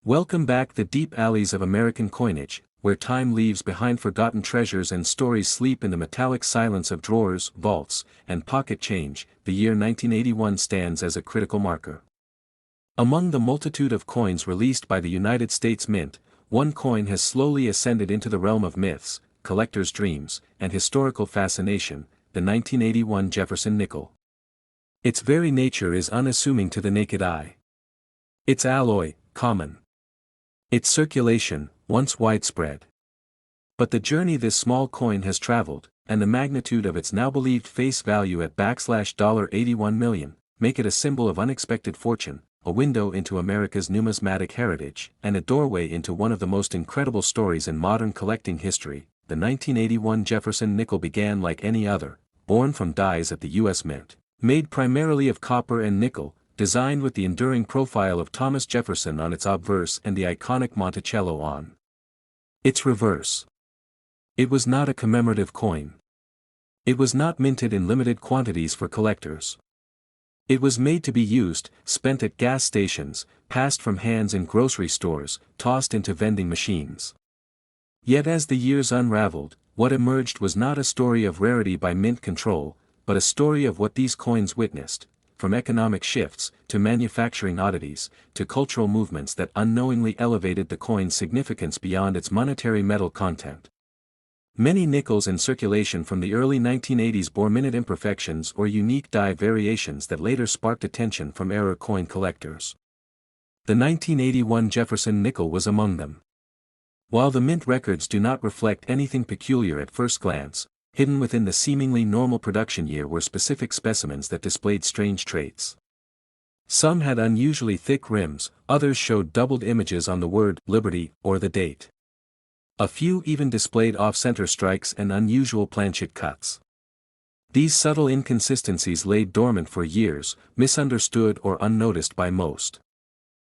Welcome back the deep alleys of American coinage, where time leaves behind forgotten treasures and stories sleep in the metallic silence of drawers, vaults, and pocket change. The year 1981 stands as a critical marker. Among the multitude of coins released by the United States Mint, one coin has slowly ascended into the realm of myths, collectors' dreams, and historical fascination, the 1981 Jefferson nickel. Its very nature is unassuming to the naked eye. Its alloy, common. Its circulation, once widespread. But the journey this small coin has traveled, and the magnitude of its now believed face value at $81 million, make it a symbol of unexpected fortune, a window into America's numismatic heritage, and a doorway into one of the most incredible stories in modern collecting history. The 1981 Jefferson nickel began like any other, born from dies at the U.S. Mint, made primarily of copper and nickel, designed with the enduring profile of Thomas Jefferson on its obverse and the iconic Monticello on its reverse. It was not a commemorative coin. It was not minted in limited quantities for collectors. It was made to be used, spent at gas stations, passed from hands in grocery stores, tossed into vending machines. Yet as the years unraveled, what emerged was not a story of rarity by mint control, but a story of what these coins witnessed, from economic shifts, to manufacturing oddities, to cultural movements that unknowingly elevated the coin's significance beyond its monetary metal content. Many nickels in circulation from the early 1980s bore minute imperfections or unique die variations that later sparked attention from error coin collectors. The 1981 Jefferson nickel was among them. While the mint records do not reflect anything peculiar at first glance, hidden within the seemingly normal production year were specific specimens that displayed strange traits. Some had unusually thick rims, others showed doubled images on the word Liberty or the date. A few even displayed off-center strikes and unusual planchet cuts. These subtle inconsistencies lay dormant for years, misunderstood or unnoticed by most.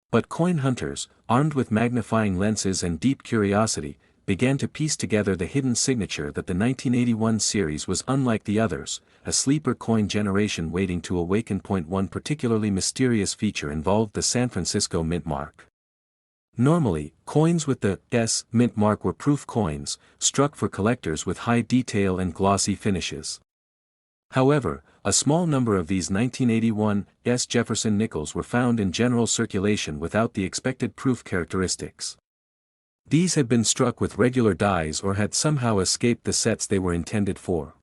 But coin hunters, armed with magnifying lenses and deep curiosity, began to piece together the hidden signature that the 1981 series was unlike the others, a sleeper coin generation waiting to awaken. One particularly mysterious feature involved the San Francisco mint mark. Normally, coins with the S mint mark were proof coins, struck for collectors with high detail and glossy finishes. However, a small number of these 1981 S Jefferson nickels were found in general circulation without the expected proof characteristics. These had been struck with regular dies or had somehow escaped the sets they were intended for.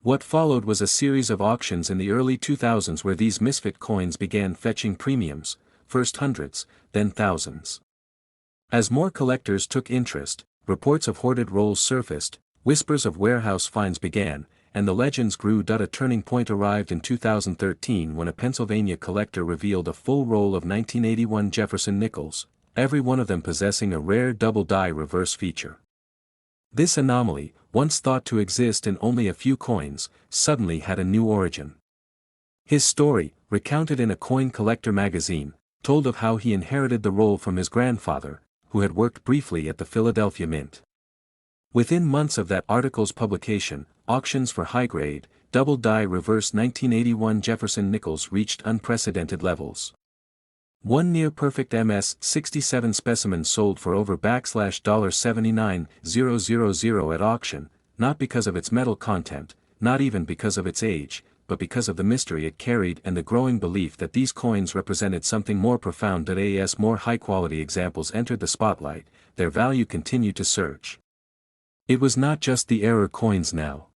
What followed was a series of auctions in the early 2000s where these misfit coins began fetching premiums, first hundreds, then thousands. As more collectors took interest, reports of hoarded rolls surfaced, whispers of warehouse finds began, and the legends grew. A turning point arrived in 2013 when a Pennsylvania collector revealed a full roll of 1981 Jefferson nickels, every one of them possessing a rare double die reverse feature. This anomaly, once thought to exist in only a few coins, suddenly had a new origin. His story, recounted in a Coin Collector magazine, told of how he inherited the roll from his grandfather, who had worked briefly at the Philadelphia Mint. Within months of that article's publication, auctions for high-grade, double die reverse 1981 Jefferson nickels reached unprecedented levels. One near-perfect MS67 specimen sold for over $79,000 at auction, not because of its metal content, not even because of its age, but because of the mystery it carried and the growing belief that these coins represented something more profound. As more high-quality examples entered the spotlight, their value continued to surge. It was not just the error coins now.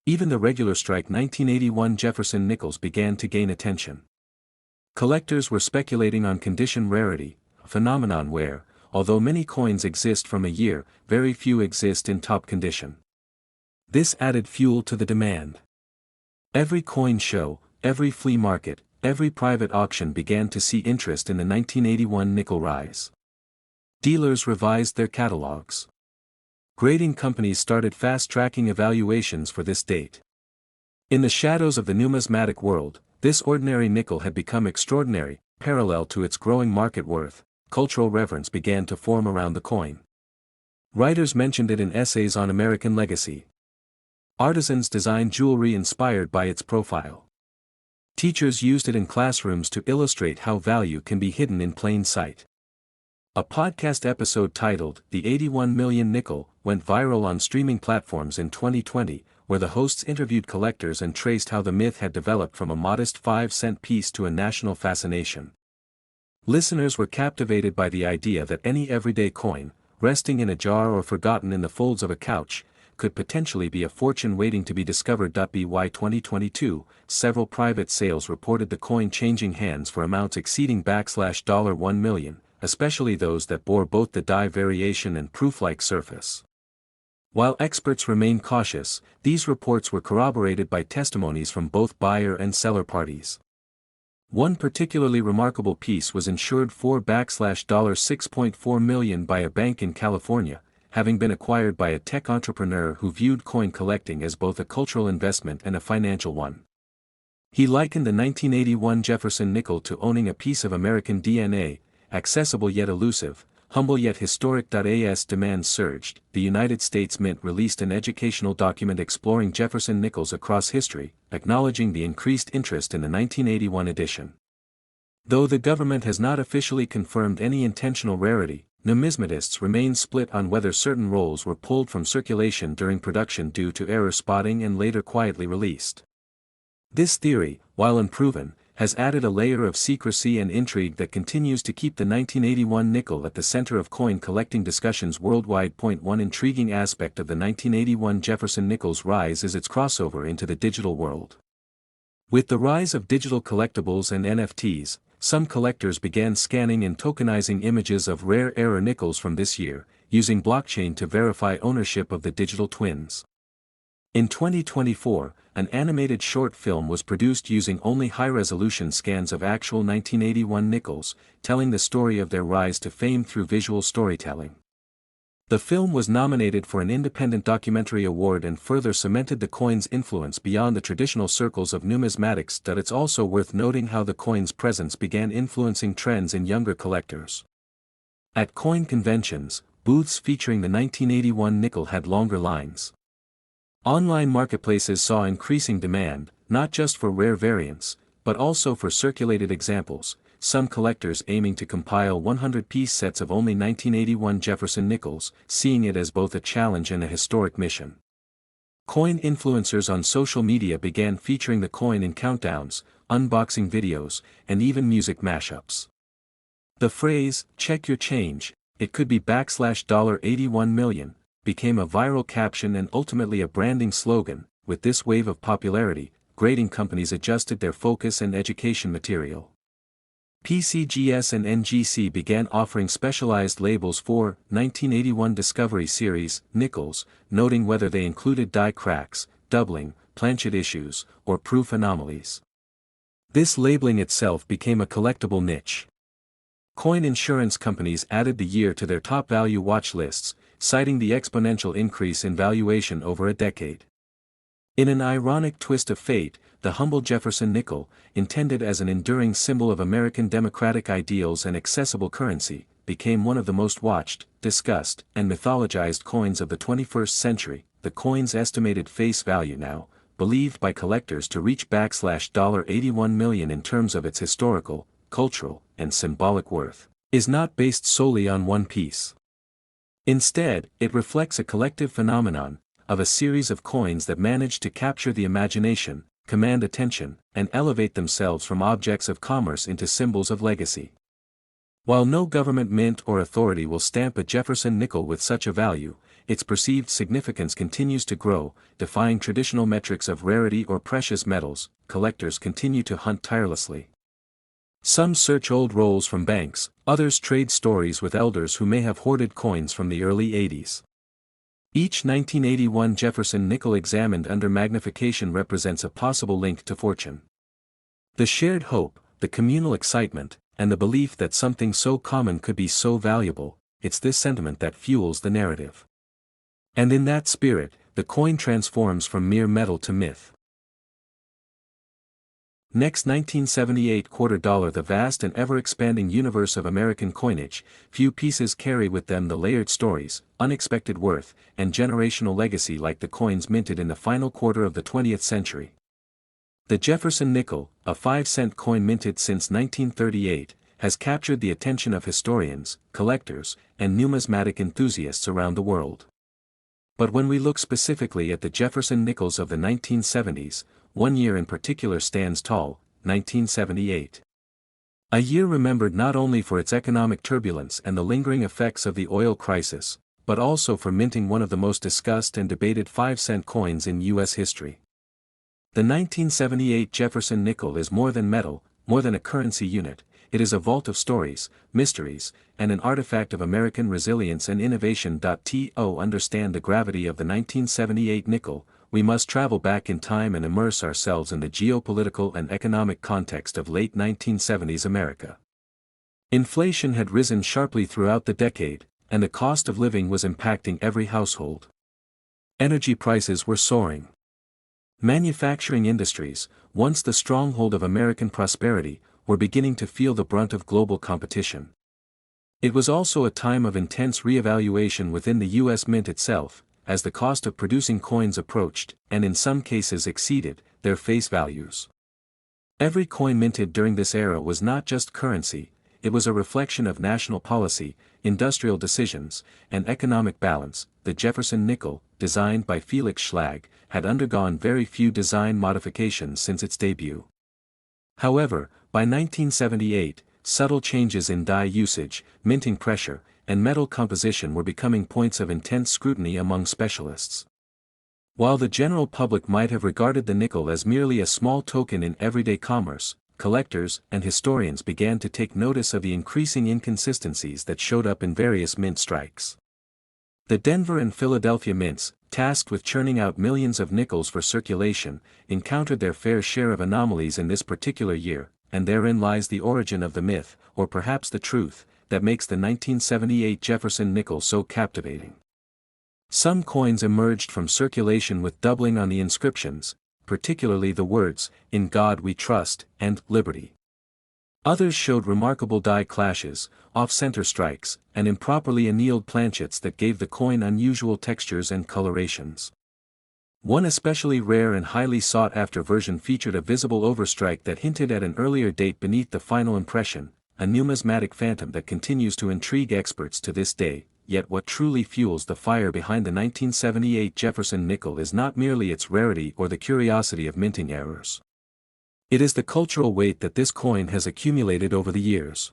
Even the regular strike 1981 Jefferson nickels began to gain attention. Collectors were speculating on condition rarity, a phenomenon where, although many coins exist from a year, very few exist in top condition. This added fuel to the demand. Every coin show, every flea market, every private auction began to see interest in the 1981 nickel rise. Dealers revised their catalogs. Grading companies started fast-tracking evaluations for this date. In the shadows of the numismatic world, this ordinary nickel had become extraordinary. Parallel to its growing market worth, cultural reverence began to form around the coin. Writers mentioned it in essays on American legacy. Artisans designed jewelry inspired by its profile. Teachers used it in classrooms to illustrate how value can be hidden in plain sight. A podcast episode titled The 81 Million Nickel went viral on streaming platforms in 2020, where the hosts interviewed collectors and traced how the myth had developed from a modest 5-cent piece to a national fascination. Listeners were captivated by the idea that any everyday coin, resting in a jar or forgotten in the folds of a couch, could potentially be a fortune waiting to be discovered. By 2022, several private sales reported the coin changing hands for amounts exceeding $1 million, especially those that bore both the die variation and proof-like surface. While experts remain cautious, these reports were corroborated by testimonies from both buyer and seller parties. One particularly remarkable piece was insured for $6.4 million by a bank in California, having been acquired by a tech entrepreneur who viewed coin collecting as both a cultural investment and a financial one. He likened the 1981 Jefferson nickel to owning a piece of American DNA, accessible yet elusive, humble yet historic. As demand surged, the United States Mint released an educational document exploring Jefferson nickels across history, acknowledging the increased interest in the 1981 edition. Though the government has not officially confirmed any intentional rarity, numismatists remain split on whether certain rolls were pulled from circulation during production due to error spotting and later quietly released. This theory, while unproven, has added a layer of secrecy and intrigue that continues to keep the 1981 nickel at the center of coin collecting discussions worldwide. One intriguing aspect of the 1981 Jefferson nickel's rise is its crossover into the digital world. With the rise of digital collectibles and NFTs, some collectors began scanning and tokenizing images of rare error nickels from this year, using blockchain to verify ownership of the digital twins. In 2024, an animated short film was produced using only high-resolution scans of actual 1981 nickels, telling the story of their rise to fame through visual storytelling. The film was nominated for an Independent Documentary Award and further cemented the coin's influence beyond the traditional circles of numismatics. It's also worth noting how the coin's presence began influencing trends in younger collectors. At coin conventions, booths featuring the 1981 nickel had longer lines. Online marketplaces saw increasing demand, not just for rare variants, but also for circulated examples, some collectors aiming to compile 100-piece sets of only 1981 Jefferson nickels, seeing it as both a challenge and a historic mission. Coin influencers on social media began featuring the coin in countdowns, unboxing videos, and even music mashups. The phrase, "check your change, it could be $81 million, became a viral caption and ultimately a branding slogan. With this wave of popularity, grading companies adjusted their focus and education material. PCGS and NGC began offering specialized labels for 1981 Discovery Series nickels, noting whether they included die cracks, doubling, planchet issues, or proof anomalies. This labeling itself became a collectible niche. Coin insurance companies added the year to their top value watch lists, citing the exponential increase in valuation over a decade. In an ironic twist of fate, the humble Jefferson nickel, intended as an enduring symbol of American democratic ideals and accessible currency, became one of the most watched, discussed, and mythologized coins of the 21st century. The coin's estimated face value now, believed by collectors to reach $81 million in terms of its historical, cultural, and symbolic worth, is not based solely on one piece. Instead, it reflects a collective phenomenon, of a series of coins that manage to capture the imagination, command attention, and elevate themselves from objects of commerce into symbols of legacy. While no government mint or authority will stamp a Jefferson nickel with such a value, its perceived significance continues to grow, defying traditional metrics of rarity or precious metals. Collectors continue to hunt tirelessly. Some search old rolls from banks, others trade stories with elders who may have hoarded coins from the early 80s. Each 1981 Jefferson nickel examined under magnification represents a possible link to fortune. The shared hope, the communal excitement, and the belief that something so common could be so valuable, it's this sentiment that fuels the narrative. And in that spirit, the coin transforms from mere metal to myth. Next, 1978 $quarter. The vast and ever-expanding universe of American coinage, few pieces carry with them the layered stories, unexpected worth, and generational legacy like the coins minted in the final quarter of the 20th century. The Jefferson nickel, a 5-cent coin minted since 1938, has captured the attention of historians, collectors, and numismatic enthusiasts around the world. But when we look specifically at the Jefferson nickels of the 1970s, one year in particular stands tall, 1978. A year remembered not only for its economic turbulence and the lingering effects of the oil crisis, but also for minting one of the most discussed and debated 5-cent coins in U.S. history. The 1978 Jefferson nickel is more than metal, more than a currency unit. It is a vault of stories, mysteries, and an artifact of American resilience and innovation. To understand the gravity of the 1978 nickel, we must travel back in time and immerse ourselves in the geopolitical and economic context of late 1970s America. Inflation had risen sharply throughout the decade, and the cost of living was impacting every household. Energy prices were soaring. Manufacturing industries, once the stronghold of American prosperity, were beginning to feel the brunt of global competition. It was also a time of intense re-evaluation within the U.S. Mint itself, as the cost of producing coins approached, and in some cases exceeded, their face values. Every coin minted during this era was not just currency, it was a reflection of national policy, industrial decisions, and economic balance. The Jefferson nickel, designed by Felix Schlag, had undergone very few design modifications since its debut. However, by 1978, subtle changes in die usage, minting pressure, and metal composition were becoming points of intense scrutiny among specialists. While the general public might have regarded the nickel as merely a small token in everyday commerce, collectors and historians began to take notice of the increasing inconsistencies that showed up in various mint strikes. The Denver and Philadelphia mints, tasked with churning out millions of nickels for circulation, encountered their fair share of anomalies in this particular year, and therein lies the origin of the myth, or perhaps the truth, that makes the 1978 Jefferson nickel so captivating. Some coins emerged from circulation with doubling on the inscriptions, particularly the words, "In God We Trust," and "Liberty." Others showed remarkable die clashes, off-center strikes, and improperly annealed planchets that gave the coin unusual textures and colorations. One especially rare and highly sought-after version featured a visible overstrike that hinted at an earlier date beneath the final impression, a numismatic phantom that continues to intrigue experts to this day. Yet what truly fuels the fire behind the 1978 Jefferson nickel is not merely its rarity or the curiosity of minting errors. It is the cultural weight that this coin has accumulated over the years.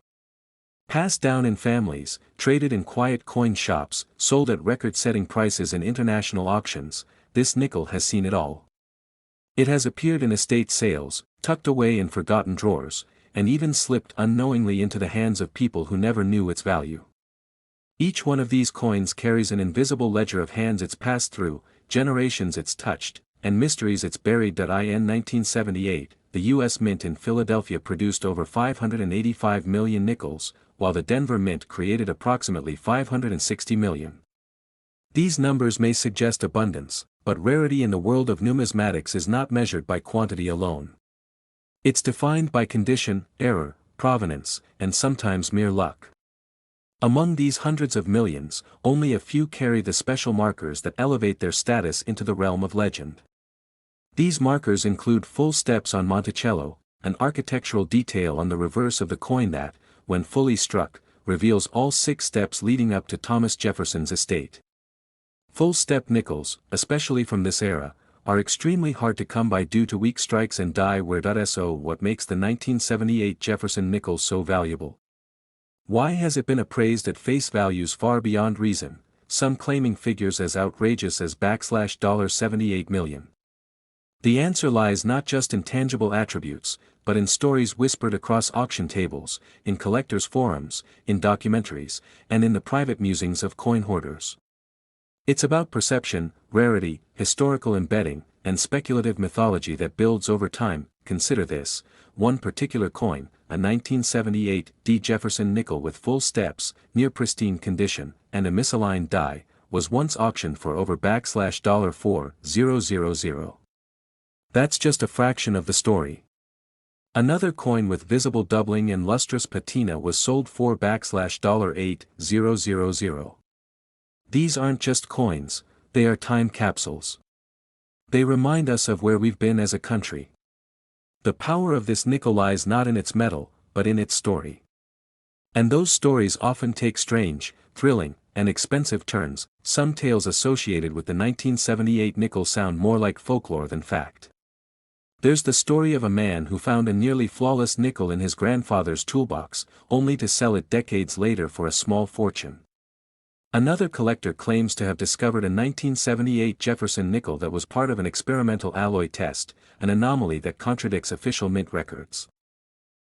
Passed down in families, traded in quiet coin shops, sold at record-setting prices in international auctions, this nickel has seen it all. It has appeared in estate sales, tucked away in forgotten drawers, and even slipped unknowingly into the hands of people who never knew its value. Each one of these coins carries an invisible ledger of hands it's passed through, generations it's touched, and mysteries it's buried. In 1978, the U.S. Mint in Philadelphia produced over 585 million nickels, while the Denver Mint created approximately 560 million. These numbers may suggest abundance, but rarity in the world of numismatics is not measured by quantity alone. It's defined by condition, error, provenance, and sometimes mere luck. Among these hundreds of millions, only a few carry the special markers that elevate their status into the realm of legend. These markers include full steps on Monticello, an architectural detail on the reverse of the coin that, when fully struck, reveals all 6 steps leading up to Thomas Jefferson's estate. Full-step nickels, especially from this era, are extremely hard to come by due to weak strikes and die wear. So what makes the 1978 Jefferson nickel so valuable? Why has it been appraised at face values far beyond reason, some claiming figures as outrageous as $78 million? The answer lies not just in tangible attributes, but in stories whispered across auction tables, in collectors' forums, in documentaries, and in the private musings of coin hoarders. It's about perception, rarity, historical embedding, and speculative mythology that builds over time. Consider this: one particular coin, a 1978 D. Jefferson nickel with full steps, near pristine condition, and a misaligned die, was once auctioned for over $4,000,000. That's just a fraction of the story. Another coin with visible doubling and lustrous patina was sold for $8,000. These aren't just coins, they are time capsules. They remind us of where we've been as a country. The power of this nickel lies not in its metal, but in its story. And those stories often take strange, thrilling, and expensive turns. Some tales associated with the 1978 nickel sound more like folklore than fact. There's the story of a man who found a nearly flawless nickel in his grandfather's toolbox, only to sell it decades later for a small fortune. Another collector claims to have discovered a 1978 Jefferson nickel that was part of an experimental alloy test, an anomaly that contradicts official mint records.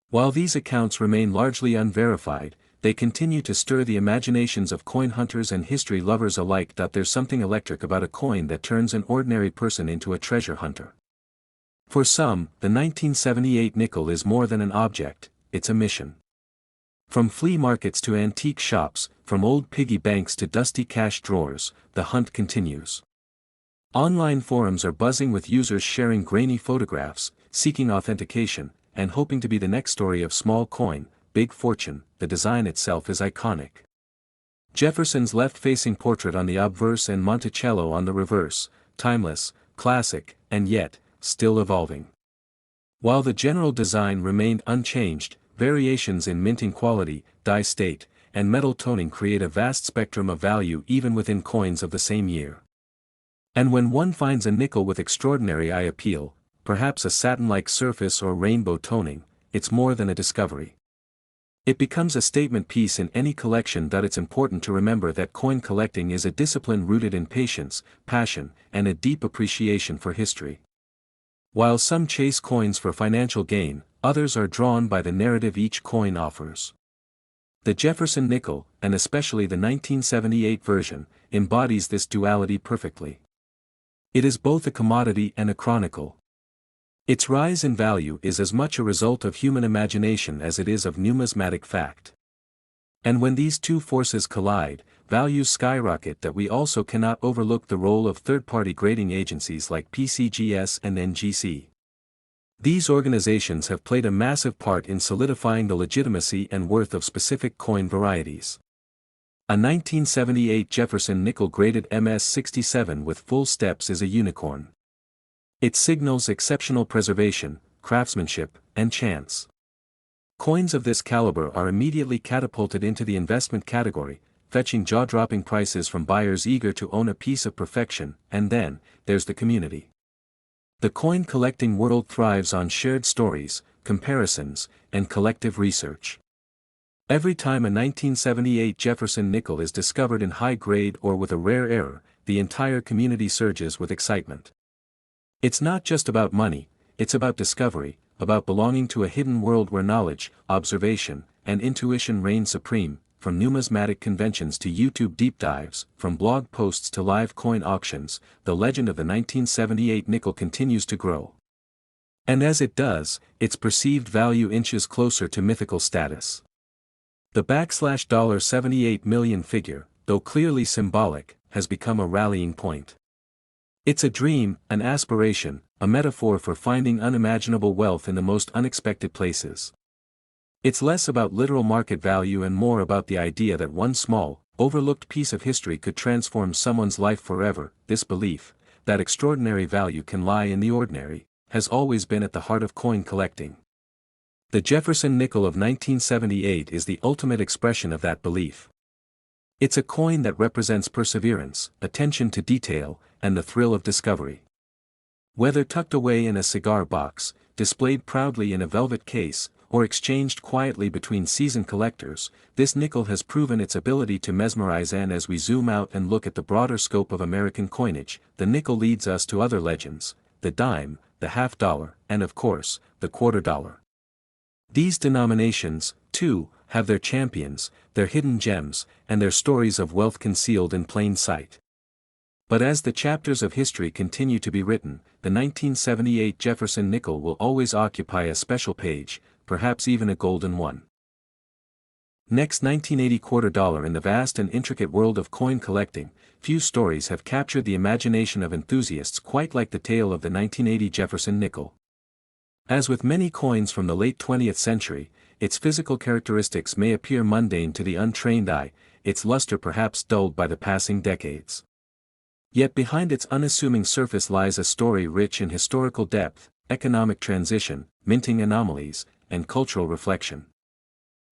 While these accounts remain largely unverified, they continue to stir the imaginations of coin hunters and history lovers alike. There's something electric about a coin that turns an ordinary person into a treasure hunter. For some, the 1978 nickel is more than an object, it's a mission. From flea markets to antique shops, from old piggy banks to dusty cash drawers, the hunt continues. Online forums are buzzing with users sharing grainy photographs, seeking authentication, and hoping to be the next story of small coin, big fortune. The design itself is iconic. Jefferson's left-facing portrait on the obverse and Monticello on the reverse, timeless, classic, and yet, still evolving. While the general design remained unchanged, variations in minting quality, die state, and metal toning create a vast spectrum of value even within coins of the same year. And when one finds a nickel with extraordinary eye appeal, perhaps a satin-like surface or rainbow toning, it's more than a discovery. It becomes a statement piece in any collection. It's important to remember that coin collecting is a discipline rooted in patience, passion, and a deep appreciation for history. While some chase coins for financial gain, others are drawn by the narrative each coin offers. The Jefferson nickel, and especially the 1978 version, embodies this duality perfectly. It is both a commodity and a chronicle. Its rise in value is as much a result of human imagination as it is of numismatic fact. And when these two forces collide, values skyrocket. We also cannot overlook the role of third-party grading agencies like PCGS and NGC. These organizations have played a massive part in solidifying the legitimacy and worth of specific coin varieties. A 1978 Jefferson nickel graded MS67 with full steps is a unicorn. It signals exceptional preservation, craftsmanship, and chance. Coins of this caliber are immediately catapulted into the investment category, fetching jaw-dropping prices from buyers eager to own a piece of perfection. And then, there's the community. The coin collecting world thrives on shared stories, comparisons, and collective research. Every time a 1978 Jefferson nickel is discovered in high grade or with a rare error, the entire community surges with excitement. It's not just about money, it's about discovery, about belonging to a hidden world where knowledge, observation, and intuition reign supreme. From numismatic conventions to YouTube deep dives, from blog posts to live coin auctions, the legend of the 1978 nickel continues to grow. And as it does, its perceived value inches closer to mythical status. The $78 million figure, though clearly symbolic, has become a rallying point. It's a dream, an aspiration, a metaphor for finding unimaginable wealth in the most unexpected places. It's less about literal market value and more about the idea that one small, overlooked piece of history could transform someone's life forever. This belief, that extraordinary value can lie in the ordinary, has always been at the heart of coin collecting. The Jefferson nickel of 1978 is the ultimate expression of that belief. It's a coin that represents perseverance, attention to detail, and the thrill of discovery. Whether tucked away in a cigar box, displayed proudly in a velvet case, or exchanged quietly between seasoned collectors, this nickel has proven its ability to mesmerize. And as we zoom out and look at the broader scope of American coinage, the nickel leads us to other legends, the dime, the half-dollar, and of course, the quarter-dollar. These denominations, too, have their champions, their hidden gems, and their stories of wealth concealed in plain sight. But as the chapters of history continue to be written, the 1978 Jefferson nickel will always occupy a special page, perhaps even a golden one. Next, 1980 quarter dollar. In the vast and intricate world of coin collecting, few stories have captured the imagination of enthusiasts quite like the tale of the 1980 Jefferson nickel. As with many coins from the late 20th century, its physical characteristics may appear mundane to the untrained eye, its luster perhaps dulled by the passing decades. Yet behind its unassuming surface lies a story rich in historical depth, economic transition, minting anomalies, and cultural reflection.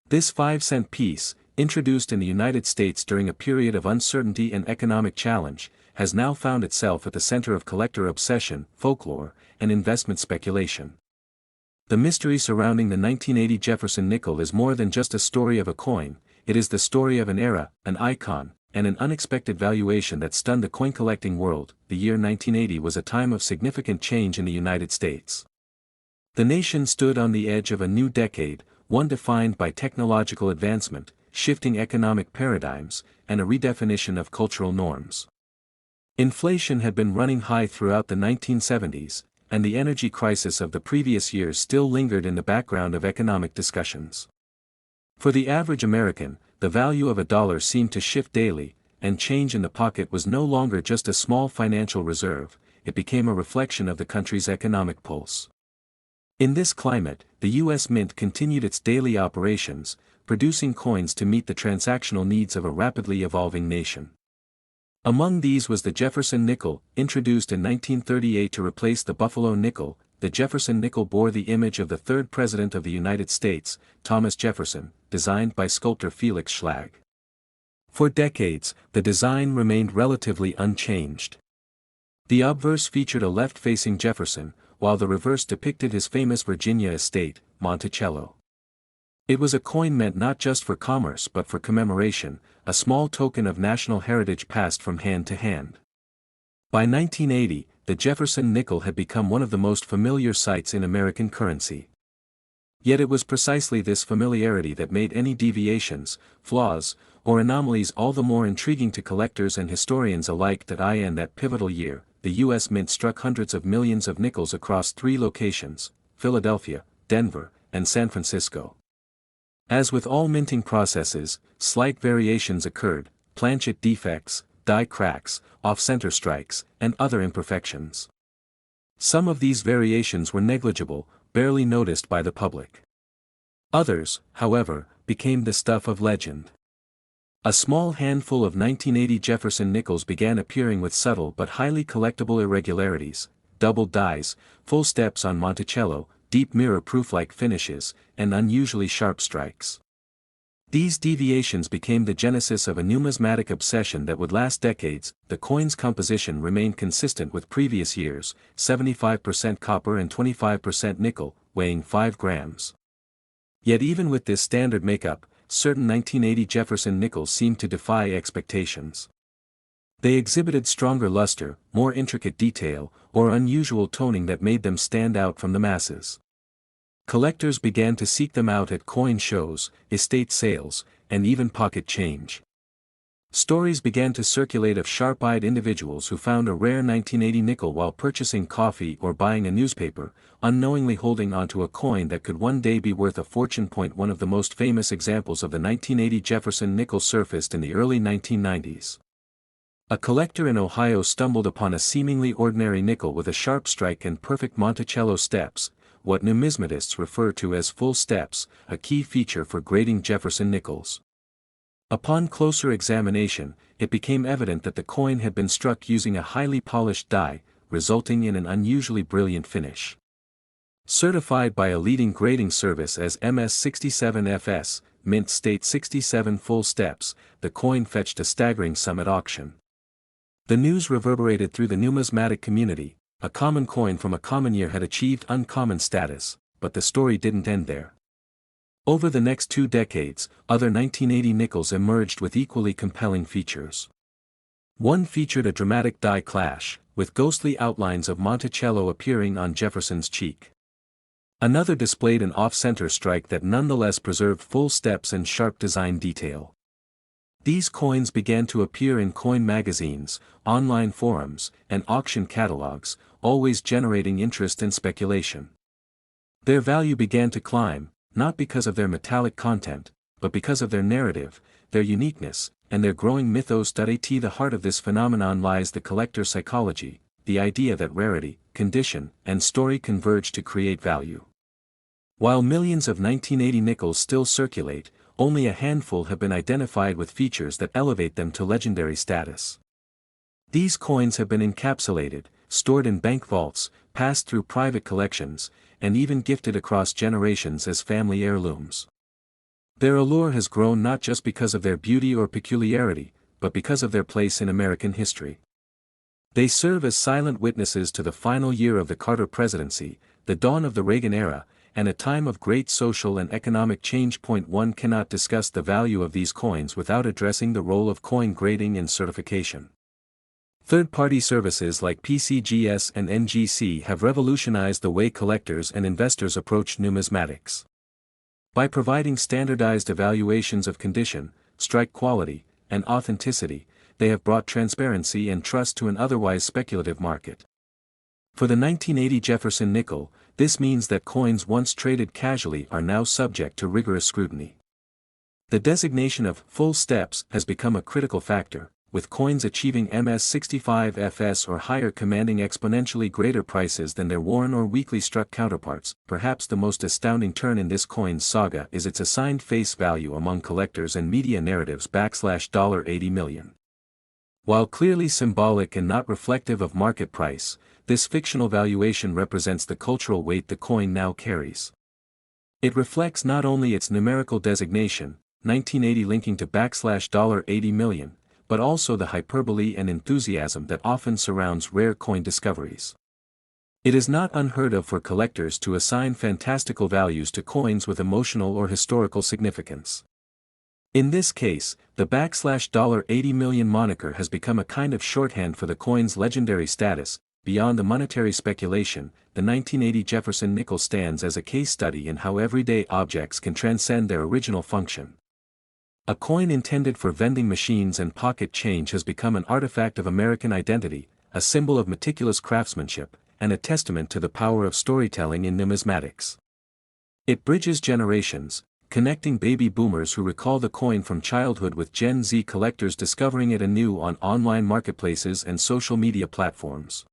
This 5-cent piece, introduced in the United States during a period of uncertainty and economic challenge, has now found itself at the center of collector obsession, folklore, and investment speculation. The mystery surrounding the 1980 Jefferson nickel is more than just a story of a coin, it is the story of an era, an icon, and an unexpected valuation that stunned the coin-collecting world. The year 1980 was a time of significant change in the United States. The nation stood on the edge of a new decade, one defined by technological advancement, shifting economic paradigms, and a redefinition of cultural norms. Inflation had been running high throughout the 1970s, and the energy crisis of the previous years still lingered in the background of economic discussions. For the average American, the value of a dollar seemed to shift daily, and change in the pocket was no longer just a small financial reserve, it became a reflection of the country's economic pulse. In this climate, the U.S. Mint continued its daily operations, producing coins to meet the transactional needs of a rapidly evolving nation. Among these was the Jefferson nickel, introduced in 1938 to replace the Buffalo nickel. The Jefferson nickel bore the image of the third President of the United States, Thomas Jefferson, designed by sculptor Felix Schlag. For decades, the design remained relatively unchanged. The obverse featured a left-facing Jefferson, while the reverse depicted his famous Virginia estate, Monticello. It was a coin meant not just for commerce but for commemoration, a small token of national heritage passed from hand to hand. By 1980, the Jefferson nickel had become one of the most familiar sights in American currency. Yet it was precisely this familiarity that made any deviations, flaws, or anomalies all the more intriguing to collectors and historians alike. In that pivotal year, the U.S. Mint struck hundreds of millions of nickels across 3 locations, Philadelphia, Denver, and San Francisco. As with all minting processes, slight variations occurred, planchet defects, die cracks, off-center strikes, and other imperfections. Some of these variations were negligible, barely noticed by the public. Others, however, became the stuff of legend. A small handful of 1980 Jefferson nickels began appearing with subtle but highly collectible irregularities, doubled dies, full steps on Monticello, deep mirror-proof-like finishes, and unusually sharp strikes. These deviations became the genesis of a numismatic obsession that would last decades. The coin's composition remained consistent with previous years, 75% copper and 25% nickel, weighing 5 grams. Yet even with this standard makeup, certain 1980 Jefferson nickels seemed to defy expectations. They exhibited stronger luster, more intricate detail, or unusual toning that made them stand out from the masses. Collectors began to seek them out at coin shows, estate sales, and even pocket change. Stories began to circulate of sharp-eyed individuals who found a rare 1980 nickel while purchasing coffee or buying a newspaper, unknowingly holding onto a coin that could one day be worth a fortune. One of the most famous examples of the 1980 Jefferson nickel surfaced in the early 1990s. A collector in Ohio stumbled upon a seemingly ordinary nickel with a sharp strike and perfect Monticello steps, what numismatists refer to as full steps, a key feature for grading Jefferson nickels. Upon closer examination, it became evident that the coin had been struck using a highly polished die, resulting in an unusually brilliant finish. Certified by a leading grading service as MS67 FS, Mint State 67 full steps, the coin fetched a staggering sum at auction. The news reverberated through the numismatic community. A common coin from a common year had achieved uncommon status, but the story didn't end there. Over the next 2 decades, other 1980 nickels emerged with equally compelling features. One featured a dramatic die clash, with ghostly outlines of Monticello appearing on Jefferson's cheek. Another displayed an off-center strike that nonetheless preserved full steps and sharp design detail. These coins began to appear in coin magazines, online forums, and auction catalogs, always generating interest and speculation. Their value began to climb, not because of their metallic content, but because of their narrative, their uniqueness, and their growing mythos. At the heart of this phenomenon lies the collector psychology, the idea that rarity, condition, and story converge to create value. While millions of 1980 nickels still circulate, only a handful have been identified with features that elevate them to legendary status. These coins have been encapsulated, stored in bank vaults, passed through private collections, and even gifted across generations as family heirlooms. Their allure has grown not just because of their beauty or peculiarity, but because of their place in American history. They serve as silent witnesses to the final year of the Carter presidency, the dawn of the Reagan era, and a time of great social and economic change. One cannot discuss the value of these coins without addressing the role of coin grading and certification. Third-party services like PCGS and NGC have revolutionized the way collectors and investors approach numismatics. By providing standardized evaluations of condition, strike quality, and authenticity, they have brought transparency and trust to an otherwise speculative market. For the 1980 Jefferson nickel, this means that coins once traded casually are now subject to rigorous scrutiny. The designation of full steps has become a critical factor, with coins achieving MS65 FS or higher commanding exponentially greater prices than their worn or weakly struck counterparts. Perhaps the most astounding turn in this coin's saga is its assigned face value among collectors and media narratives $80 million. While clearly symbolic and not reflective of market price, this fictional valuation represents the cultural weight the coin now carries. It reflects not only its numerical designation, 1980 linking to $80 million, but also the hyperbole and enthusiasm that often surrounds rare coin discoveries. It is not unheard of for collectors to assign fantastical values to coins with emotional or historical significance. In this case, the $80 million moniker has become a kind of shorthand for the coin's legendary status. Beyond the monetary speculation, the 1980 Jefferson nickel stands as a case study in how everyday objects can transcend their original function. A coin intended for vending machines and pocket change has become an artifact of American identity, a symbol of meticulous craftsmanship, and a testament to the power of storytelling in numismatics. It bridges generations, connecting baby boomers who recall the coin from childhood with Gen Z collectors discovering it anew on online marketplaces and social media platforms.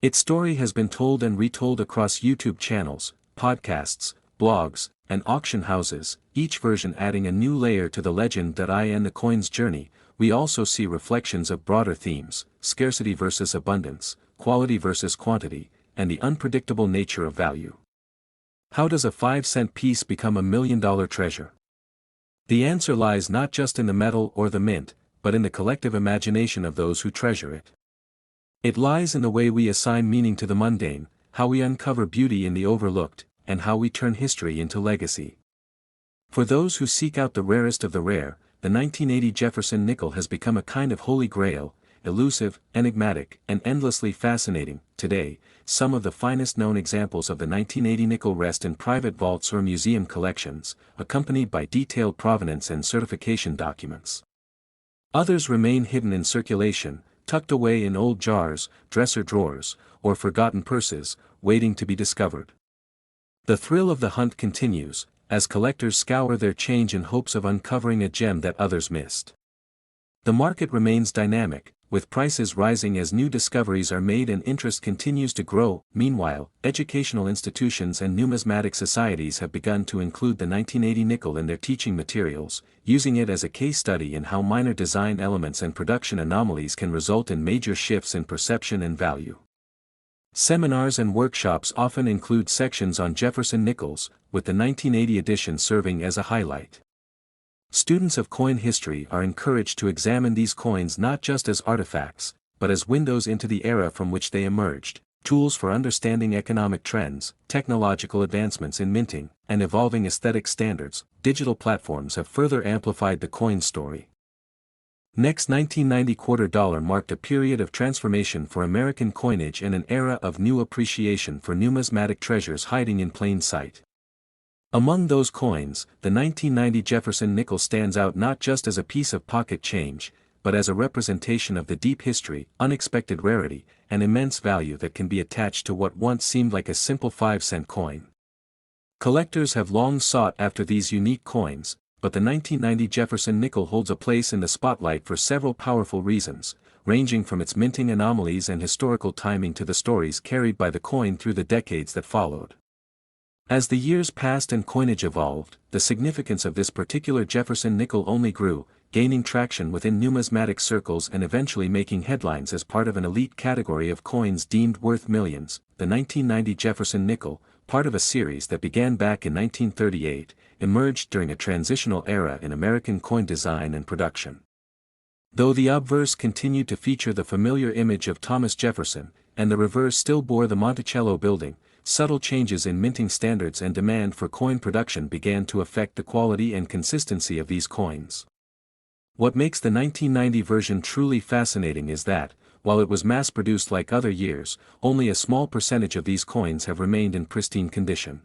Its story has been told and retold across YouTube channels, podcasts, blogs, and auction houses, each version adding a new layer to the legend that in the coin's journey. We also see reflections of broader themes: scarcity versus abundance, quality versus quantity, and the unpredictable nature of value. How does a 5-cent piece become a $1 million treasure? The answer lies not just in the metal or the mint, but in the collective imagination of those who treasure it. It lies in the way we assign meaning to the mundane, how we uncover beauty in the overlooked, and how we turn history into legacy. For those who seek out the rarest of the rare, the 1980 Jefferson nickel has become a kind of holy grail, elusive, enigmatic, and endlessly fascinating. Today, some of the finest known examples of the 1980 nickel rest in private vaults or museum collections, accompanied by detailed provenance and certification documents. Others remain hidden in circulation, tucked away in old jars, dresser drawers, or forgotten purses, waiting to be discovered. The thrill of the hunt continues, as collectors scour their change in hopes of uncovering a gem that others missed. The market remains dynamic, with prices rising as new discoveries are made and interest continues to grow. Meanwhile, educational institutions and numismatic societies have begun to include the 1980 nickel in their teaching materials, using it as a case study in how minor design elements and production anomalies can result in major shifts in perception and value. Seminars and workshops often include sections on Jefferson nickels, with the 1980 edition serving as a highlight. Students of coin history are encouraged to examine these coins not just as artifacts, but as windows into the era from which they emerged, tools for understanding economic trends, technological advancements in minting, and evolving aesthetic standards. Digital platforms have further amplified the coin story. Next, 1990 quarter dollar marked a period of transformation for American coinage and an era of new appreciation for numismatic treasures hiding in plain sight. Among those coins, the 1990 Jefferson nickel stands out not just as a piece of pocket change, but as a representation of the deep history, unexpected rarity, and immense value that can be attached to what once seemed like a simple 5-cent coin. Collectors have long sought after these unique coins, but the 1990 Jefferson nickel holds a place in the spotlight for several powerful reasons, ranging from its minting anomalies and historical timing to the stories carried by the coin through the decades that followed. As the years passed and coinage evolved, the significance of this particular Jefferson nickel only grew, gaining traction within numismatic circles and eventually making headlines as part of an elite category of coins deemed worth millions. The 1990 Jefferson nickel, part of a series that began back in 1938, emerged during a transitional era in American coin design and production. Though the obverse continued to feature the familiar image of Thomas Jefferson, and the reverse still bore the Monticello building, subtle changes in minting standards and demand for coin production began to affect the quality and consistency of these coins. What makes the 1990 version truly fascinating is that, while it was mass-produced like other years, only a small percentage of these coins have remained in pristine condition.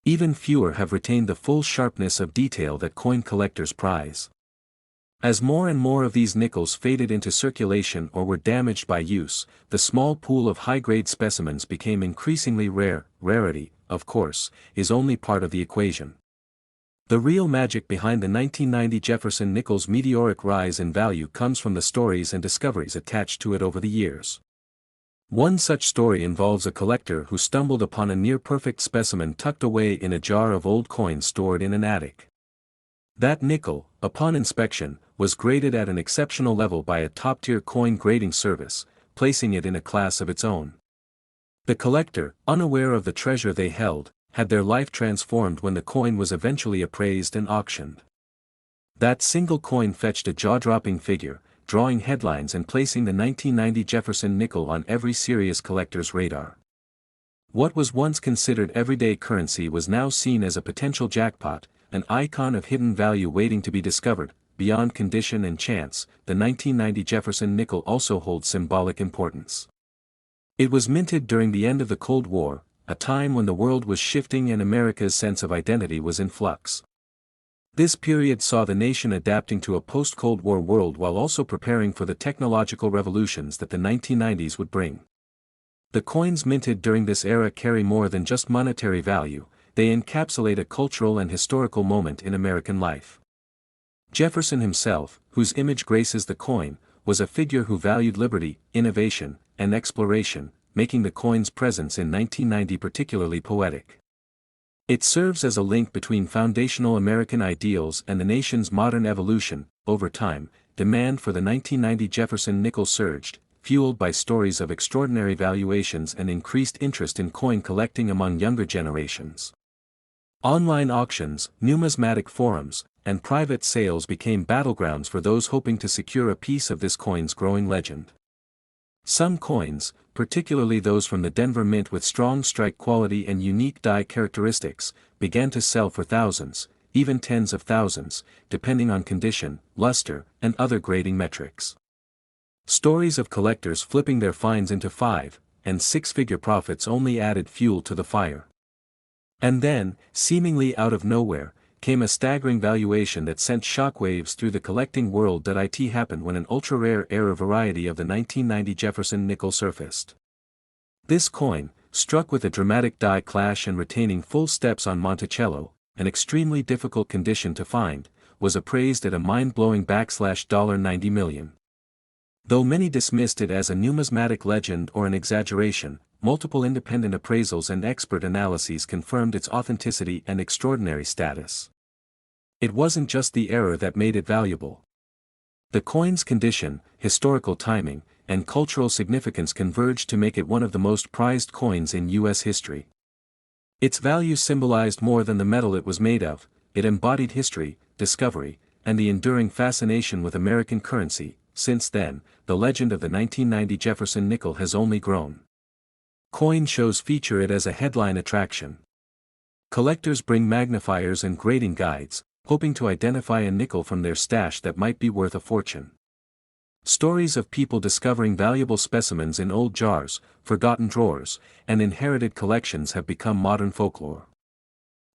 Even fewer have retained the full sharpness of detail that coin collectors prize. As more and more of these nickels faded into circulation or were damaged by use, the small pool of high-grade specimens became increasingly rare. Rarity, of course, is only part of the equation. The real magic behind the 1990 Jefferson nickel's meteoric rise in value comes from the stories and discoveries attached to it over the years. One such story involves a collector who stumbled upon a near-perfect specimen tucked away in a jar of old coins stored in an attic. That nickel, upon inspection, was graded at an exceptional level by a top-tier coin grading service, placing it in a class of its own. The collector, unaware of the treasure they held, had their life transformed when the coin was eventually appraised and auctioned. That single coin fetched a jaw-dropping figure, drawing headlines and placing the 1990 Jefferson nickel on every serious collector's radar. What was once considered everyday currency was now seen as a potential jackpot, an icon of hidden value waiting to be discovered. Beyond condition and chance, the 1990 Jefferson nickel also holds symbolic importance. It was minted during the end of the Cold War, a time when the world was shifting and America's sense of identity was in flux. This period saw the nation adapting to a post-Cold War world while also preparing for the technological revolutions that the 1990s would bring. The coins minted during this era carry more than just monetary value, they encapsulate a cultural and historical moment in American life. Jefferson himself, whose image graces the coin, was a figure who valued liberty, innovation, and exploration, making the coin's presence in 1990 particularly poetic. It serves as a link between foundational American ideals and the nation's modern evolution. Over time, demand for the 1990 Jefferson nickel surged, fueled by stories of extraordinary valuations and increased interest in coin collecting among younger generations. Online auctions, numismatic forums, and private sales became battlegrounds for those hoping to secure a piece of this coin's growing legend. Some coins, particularly those from the Denver Mint with strong strike quality and unique die characteristics, began to sell for thousands, even tens of thousands, depending on condition, luster, and other grading metrics. Stories of collectors flipping their finds into 5- and 6-figure profits only added fuel to the fire. And then, seemingly out of nowhere, came a staggering valuation that sent shockwaves through the collecting world. It happened when an ultra-rare rare variety of the 1990 Jefferson nickel surfaced. This coin, struck with a dramatic die clash and retaining full steps on Monticello, an extremely difficult condition to find, was appraised at a mind-blowing $90 million. Though many dismissed it as a numismatic legend or an exaggeration, multiple independent appraisals and expert analyses confirmed its authenticity and extraordinary status. It wasn't just the error that made it valuable. The coin's condition, historical timing, and cultural significance converged to make it one of the most prized coins in U.S. history. Its value symbolized more than the metal it was made of, it embodied history, discovery, and the enduring fascination with American currency. Since then, the legend of the 1990 Jefferson nickel has only grown. Coin shows feature it as a headline attraction. Collectors bring magnifiers and grading guides, hoping to identify a nickel from their stash that might be worth a fortune. Stories of people discovering valuable specimens in old jars, forgotten drawers, and inherited collections have become modern folklore.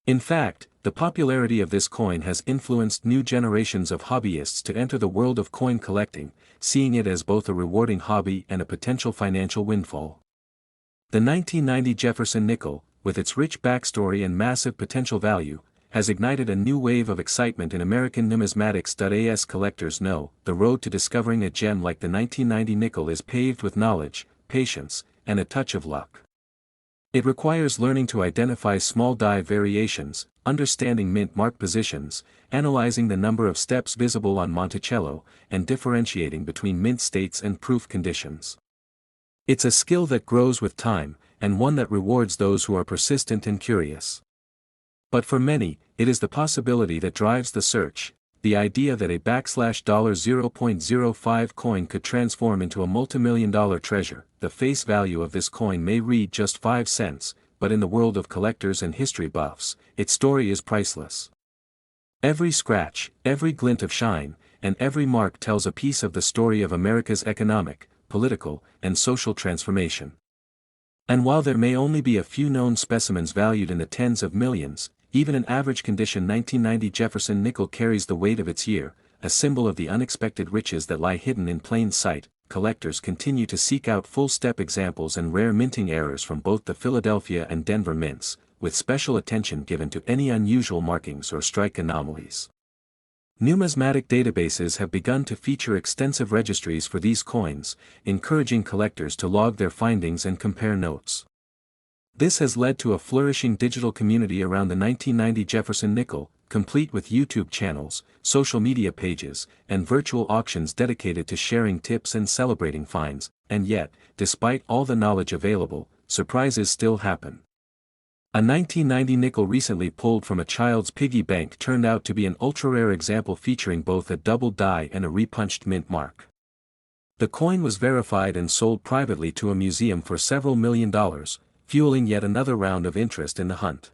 In fact, the popularity of this coin has influenced new generations of hobbyists to enter the world of coin collecting, seeing it as both a rewarding hobby and a potential financial windfall. The 1990 Jefferson nickel, with its rich backstory and massive potential value, has ignited a new wave of excitement in American numismatics. As collectors know, the road to discovering a gem like the 1990 nickel is paved with knowledge, patience, and a touch of luck. It requires learning to identify small die variations, understanding mint mark positions, analyzing the number of steps visible on Monticello, and differentiating between mint states and proof conditions. It's a skill that grows with time, and one that rewards those who are persistent and curious. But for many, it is the possibility that drives the search, the idea that a $0.05 coin could transform into a multimillion-dollar treasure. The face value of this coin may read just 5 cents, but in the world of collectors and history buffs, its story is priceless. Every scratch, every glint of shine, and every mark tells a piece of the story of America's economic, political, and social transformation. And while there may only be a few known specimens valued in the tens of millions, even an average condition 1990 Jefferson nickel carries the weight of its year, a symbol of the unexpected riches that lie hidden in plain sight. Collectors continue to seek out full-step examples and rare minting errors from both the Philadelphia and Denver mints, with special attention given to any unusual markings or strike anomalies. Numismatic databases have begun to feature extensive registries for these coins, encouraging collectors to log their findings and compare notes. This has led to a flourishing digital community around the 1990 Jefferson nickel, complete with YouTube channels, social media pages, and virtual auctions dedicated to sharing tips and celebrating finds. And yet, despite all the knowledge available, surprises still happen. A 1990 nickel recently pulled from a child's piggy bank turned out to be an ultra-rare example featuring both a double die and a repunched mint mark. The coin was verified and sold privately to a museum for several $1 million, fueling yet another round of interest in the hunt.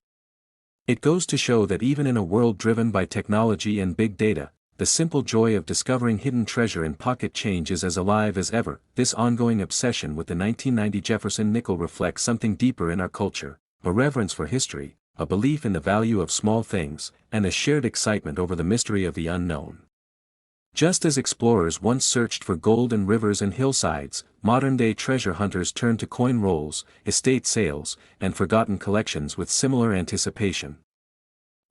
It goes to show that even in a world driven by technology and big data, the simple joy of discovering hidden treasure in pocket change is as alive as ever. This ongoing obsession with the 1990 Jefferson nickel reflects something deeper in our culture, a reverence for history, a belief in the value of small things, and a shared excitement over the mystery of the unknown. Just as explorers once searched for gold in rivers and hillsides, modern-day treasure hunters turn to coin rolls, estate sales, and forgotten collections with similar anticipation.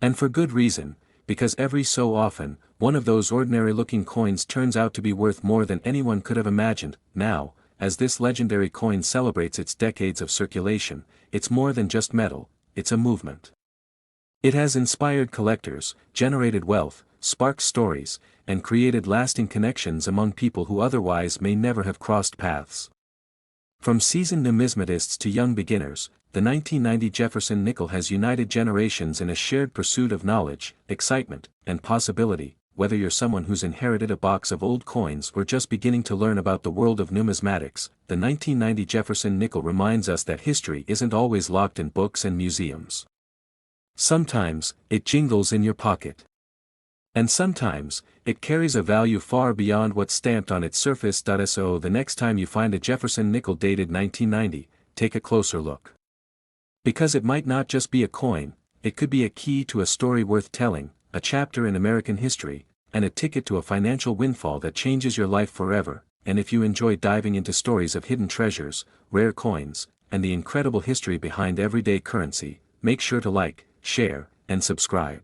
And for good reason, because every so often, one of those ordinary-looking coins turns out to be worth more than anyone could have imagined. Now, as this legendary coin celebrates its decades of circulation, it's more than just metal, it's a movement. It has inspired collectors, generated wealth, sparked stories, and created lasting connections among people who otherwise may never have crossed paths. From seasoned numismatists to young beginners, the 1990 Jefferson nickel has united generations in a shared pursuit of knowledge, excitement, and possibility. Whether you're someone who's inherited a box of old coins or just beginning to learn about the world of numismatics, the 1990 Jefferson nickel reminds us that history isn't always locked in books and museums. Sometimes, it jingles in your pocket. And sometimes, it carries a value far beyond what's stamped on its surface. So the next time you find a Jefferson nickel dated 1990, take a closer look. Because it might not just be a coin, it could be a key to a story worth telling, a chapter in American history, and a ticket to a financial windfall that changes your life forever. And if you enjoy diving into stories of hidden treasures, rare coins, and the incredible history behind everyday currency, make sure to like, share, and subscribe.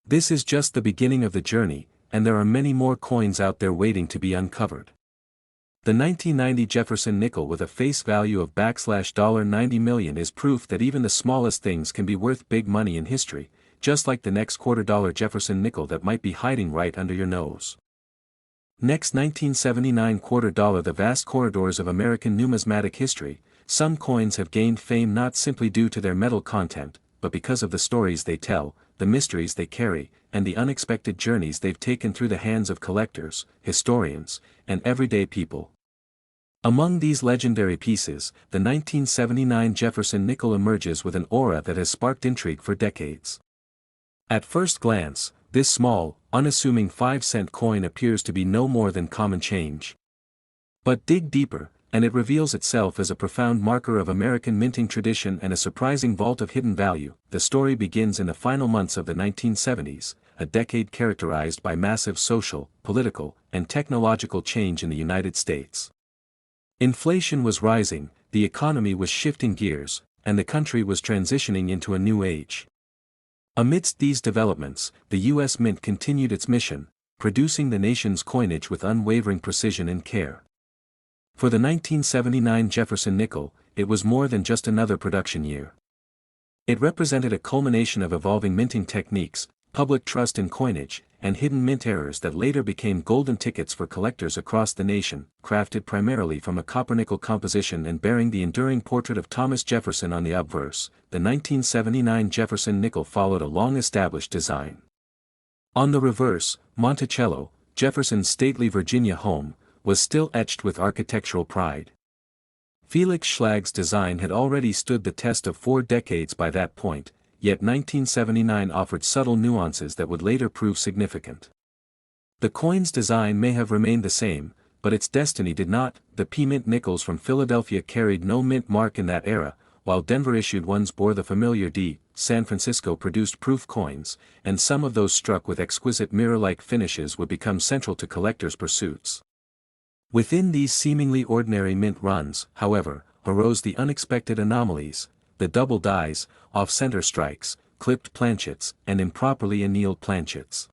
This is just the beginning of the journey, and there are many more coins out there waiting to be uncovered. The 1990 Jefferson nickel with a face value of $90 million is proof that even the smallest things can be worth big money in history, just like the next $quarter Jefferson nickel that might be hiding right under your nose. Next, 1979 $quarter. The vast corridors of American numismatic history. Some coins have gained fame not simply due to their metal content, but because of the stories they tell, the mysteries they carry, and the unexpected journeys they've taken through the hands of collectors, historians, and everyday people. Among these legendary pieces, the 1979 Jefferson nickel emerges with an aura that has sparked intrigue for decades. At first glance, this small, unassuming 5-cent coin appears to be no more than common change. But dig deeper, and it reveals itself as a profound marker of American minting tradition and a surprising vault of hidden value. The story begins in the final months of the 1970s, a decade characterized by massive social, political, and technological change in the United States. Inflation was rising, the economy was shifting gears, and the country was transitioning into a new age. Amidst these developments, the U.S. Mint continued its mission, producing the nation's coinage with unwavering precision and care. For the 1979 Jefferson nickel, it was more than just another production year. It represented a culmination of evolving minting techniques, public trust in coinage, and hidden mint errors that later became golden tickets for collectors across the nation, crafted primarily from a copper-nickel composition and bearing the enduring portrait of Thomas Jefferson on the obverse. The 1979 Jefferson nickel followed a long-established design. On the reverse, Monticello, Jefferson's stately Virginia home, was still etched with architectural pride. Felix Schlag's design had already stood the test of 4 decades by that point, yet 1979 offered subtle nuances that would later prove significant. The coin's design may have remained the same, but its destiny did not. The P-mint nickels from Philadelphia carried no mint mark in that era, while Denver-issued ones bore the familiar D. San Francisco produced proof coins, and some of those struck with exquisite mirror-like finishes would become central to collectors' pursuits. Within these seemingly ordinary mint runs, however, arose the unexpected anomalies: the double dies, off-center strikes, clipped planchets, and improperly annealed planchets.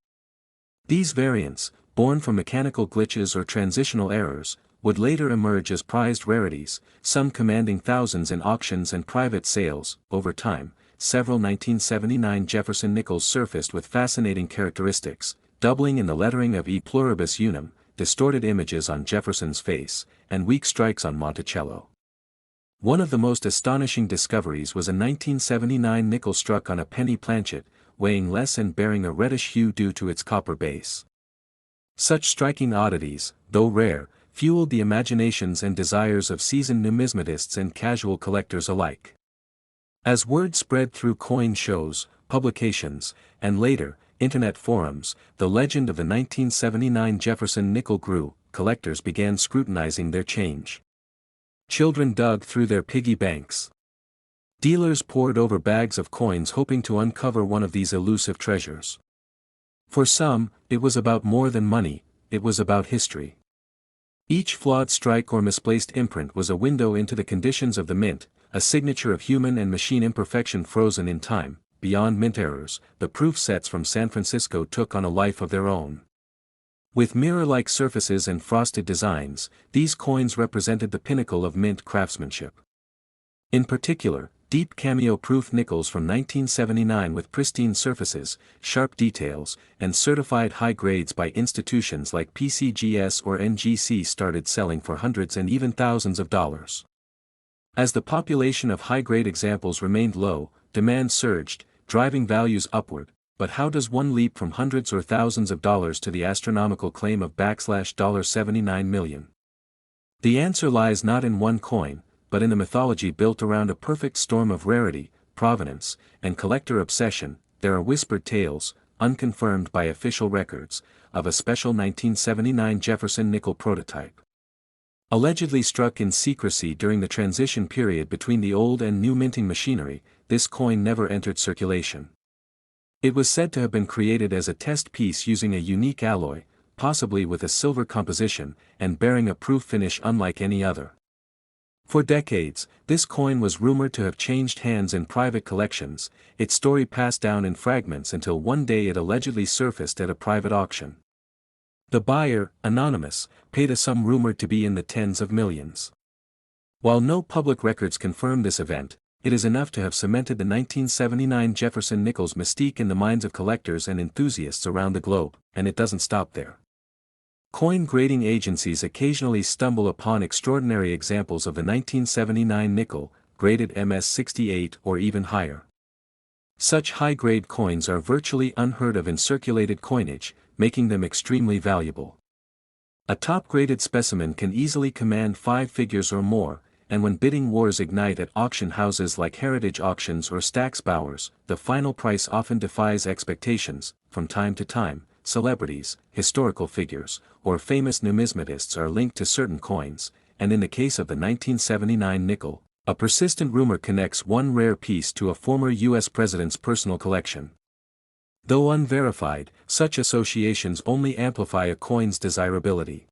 These variants, born from mechanical glitches or transitional errors, would later emerge as prized rarities, some commanding thousands in auctions and private sales. Over time, several 1979 Jefferson nickels surfaced with fascinating characteristics, doubling in the lettering of E pluribus unum, distorted images on Jefferson's face, and weak strikes on Monticello. One of the most astonishing discoveries was a 1979 nickel struck on a penny planchet, weighing less and bearing a reddish hue due to its copper base. Such striking oddities, though rare, fueled the imaginations and desires of seasoned numismatists and casual collectors alike. As word spread through coin shows, publications, and later, internet forums, the legend of the 1979 Jefferson nickel grew. Collectors began scrutinizing their change. Children dug through their piggy banks. Dealers pored over bags of coins hoping to uncover one of these elusive treasures. For some, it was about more than money, it was about history. Each flawed strike or misplaced imprint was a window into the conditions of the mint, a signature of human and machine imperfection frozen in time. Beyond mint errors, the proof sets from San Francisco took on a life of their own. With mirror-like surfaces and frosted designs, these coins represented the pinnacle of mint craftsmanship. In particular, deep cameo-proof nickels from 1979 with pristine surfaces, sharp details, and certified high grades by institutions like PCGS or NGC started selling for hundreds and even thousands of dollars. As the population of high-grade examples remained low, demand surged, driving values upward. But how does one leap from hundreds or thousands of dollars to the astronomical claim of $79 million? The answer lies not in one coin, but in the mythology built around a perfect storm of rarity, provenance, and collector obsession. There are whispered tales, unconfirmed by official records, of a special 1979 Jefferson nickel prototype. Allegedly struck in secrecy during the transition period between the old and new minting machinery, this coin never entered circulation. It was said to have been created as a test piece using a unique alloy, possibly with a silver composition, and bearing a proof finish unlike any other. For decades, this coin was rumored to have changed hands in private collections, its story passed down in fragments until one day it allegedly surfaced at a private auction. The buyer, anonymous, paid a sum rumored to be in the tens of millions. While no public records confirm this event, it is enough to have cemented the 1979 Jefferson nickel's mystique in the minds of collectors and enthusiasts around the globe, and it doesn't stop there. Coin grading agencies occasionally stumble upon extraordinary examples of the 1979 nickel, graded MS68 or even higher. Such high-grade coins are virtually unheard of in circulated coinage, making them extremely valuable. A top-graded specimen can easily command 5 figures or more, and when bidding wars ignite at auction houses like Heritage Auctions or Stack's Bowers, the final price often defies expectations. From time to time, celebrities, historical figures, or famous numismatists are linked to certain coins, and in the case of the 1979 nickel, a persistent rumor connects one rare piece to a former U.S. president's personal collection. Though unverified, such associations only amplify a coin's desirability.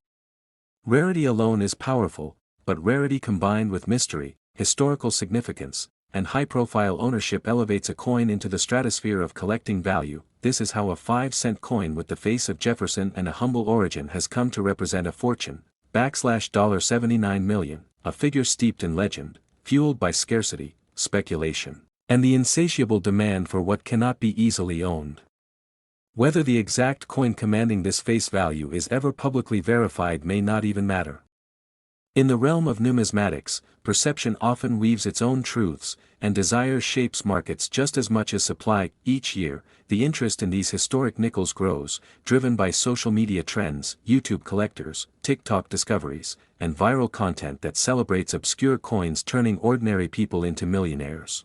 Rarity alone is powerful, but rarity combined with mystery, historical significance, and high-profile ownership elevates a coin into the stratosphere of collecting value. This is how a 5-cent coin with the face of Jefferson and a humble origin has come to represent a fortune, $79 million, a figure steeped in legend, fueled by scarcity, speculation, and the insatiable demand for what cannot be easily owned. Whether the exact coin commanding this face value is ever publicly verified may not even matter. In the realm of numismatics, perception often weaves its own truths, and desire shapes markets just as much as supply. Each year, the interest in these historic nickels grows, driven by social media trends, YouTube collectors, TikTok discoveries, and viral content that celebrates obscure coins turning ordinary people into millionaires.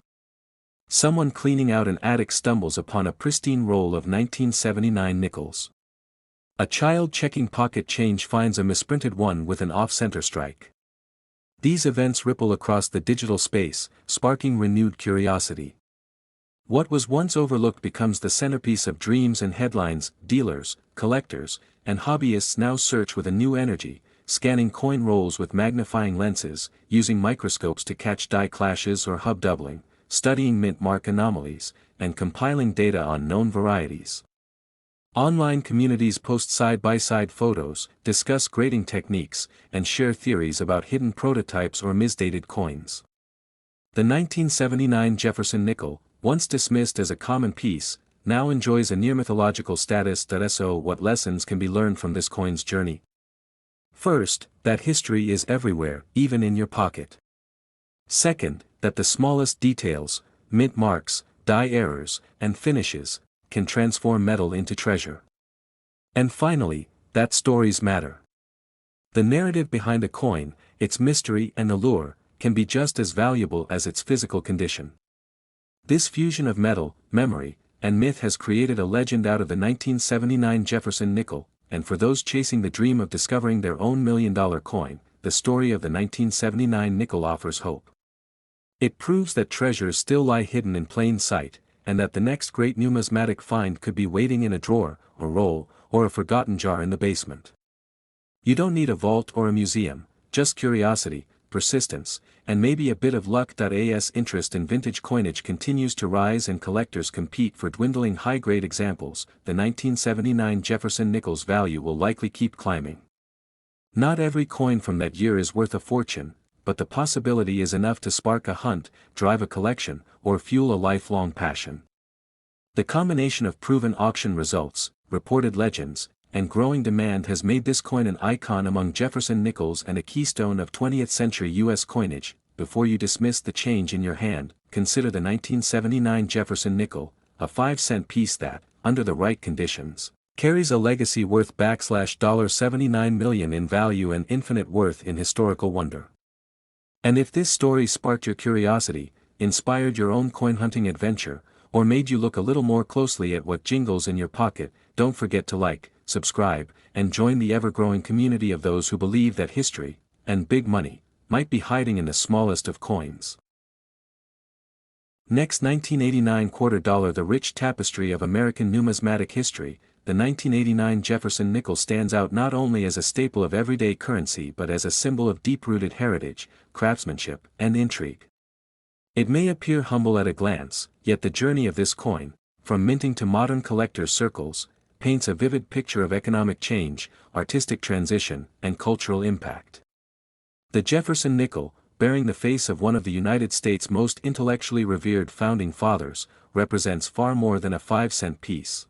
Someone cleaning out an attic stumbles upon a pristine roll of 1979 nickels. A child checking pocket change finds a misprinted one with an off-center strike. These events ripple across the digital space, sparking renewed curiosity. What was once overlooked becomes the centerpiece of dreams and headlines. Dealers, collectors, and hobbyists now search with a new energy, scanning coin rolls with magnifying lenses, using microscopes to catch die clashes or hub doubling, studying mint mark anomalies, and compiling data on known varieties. Online communities post side-by-side photos, discuss grading techniques, and share theories about hidden prototypes or misdated coins. The 1979 Jefferson nickel, once dismissed as a common piece, now enjoys a near-mythological status. So what lessons can be learned from this coin's journey? First, that history is everywhere, even in your pocket. Second, that the smallest details, mint marks, die errors, and finishes, can transform metal into treasure. And finally, that stories matter. The narrative behind a coin, its mystery and allure, can be just as valuable as its physical condition. This fusion of metal, memory, and myth has created a legend out of the 1979 Jefferson nickel, and for those chasing the dream of discovering their own million-dollar coin, the story of the 1979 nickel offers hope. It proves that treasures still lie hidden in plain sight, and that the next great numismatic find could be waiting in a drawer, or roll, or a forgotten jar in the basement. You don't need a vault or a museum, just curiosity, persistence, and maybe a bit of luck. As interest in vintage coinage continues to rise and collectors compete for dwindling high-grade examples, the 1979 Jefferson nickel's value will likely keep climbing. Not every coin from that year is worth a fortune, but the possibility is enough to spark a hunt, drive a collection, or fuel a lifelong passion. The combination of proven auction results, reported legends, and growing demand has made this coin an icon among Jefferson nickels and a keystone of 20th-century U.S. coinage. Before you dismiss the change in your hand, consider the 1979 Jefferson nickel, a 5-cent piece that, under the right conditions, carries a legacy worth $79 million in value and infinite worth in historical wonder. And if this story sparked your curiosity, inspired your own coin hunting adventure, or made you look a little more closely at what jingles in your pocket, don't forget to like, subscribe, and join the ever-growing community of those who believe that history, and big money, might be hiding in the smallest of coins. Next, 1989 quarter dollar. The rich tapestry of American numismatic history, the 1989 Jefferson nickel stands out not only as a staple of everyday currency but as a symbol of deep-rooted heritage, craftsmanship, and intrigue. It may appear humble at a glance, yet the journey of this coin, from minting to modern collectors' circles, paints a vivid picture of economic change, artistic transition, and cultural impact. The Jefferson nickel, bearing the face of one of the United States' most intellectually revered founding fathers, represents far more than a 5-cent piece.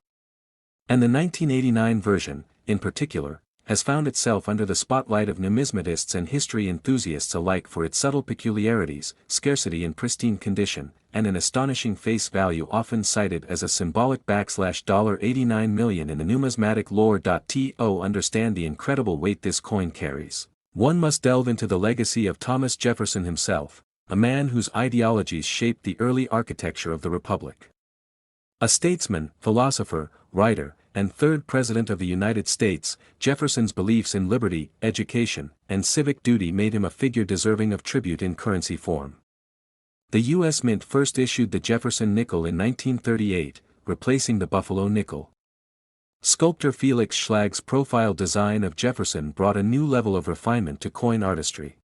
And the 1989 version, in particular, has found itself under the spotlight of numismatists and history enthusiasts alike for its subtle peculiarities, scarcity in pristine condition, and an astonishing face value often cited as a symbolic $89 million in the numismatic lore. To understand the incredible weight this coin carries, one must delve into the legacy of Thomas Jefferson himself, a man whose ideologies shaped the early architecture of the Republic. A statesman, philosopher, writer, and third President of the United States, Jefferson's beliefs in liberty, education, and civic duty made him a figure deserving of tribute in currency form. The U.S. Mint first issued the Jefferson nickel in 1938, replacing the Buffalo nickel. Sculptor Felix Schlag's profile design of Jefferson brought a new level of refinement to coin artistry.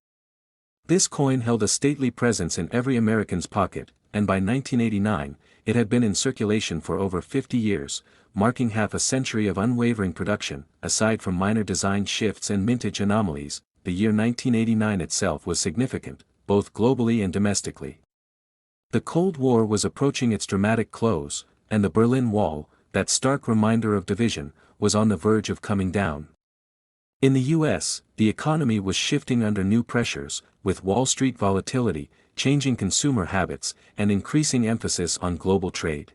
This coin held a stately presence in every American's pocket, and by 1989, it had been in circulation for over 50 years, marking half a century of unwavering production. Aside from minor design shifts and mintage anomalies, the year 1989 itself was significant, both globally and domestically. The Cold War was approaching its dramatic close, and the Berlin Wall, that stark reminder of division, was on the verge of coming down. In the US, the economy was shifting under new pressures, with Wall Street volatility, changing consumer habits, and increasing emphasis on global trade.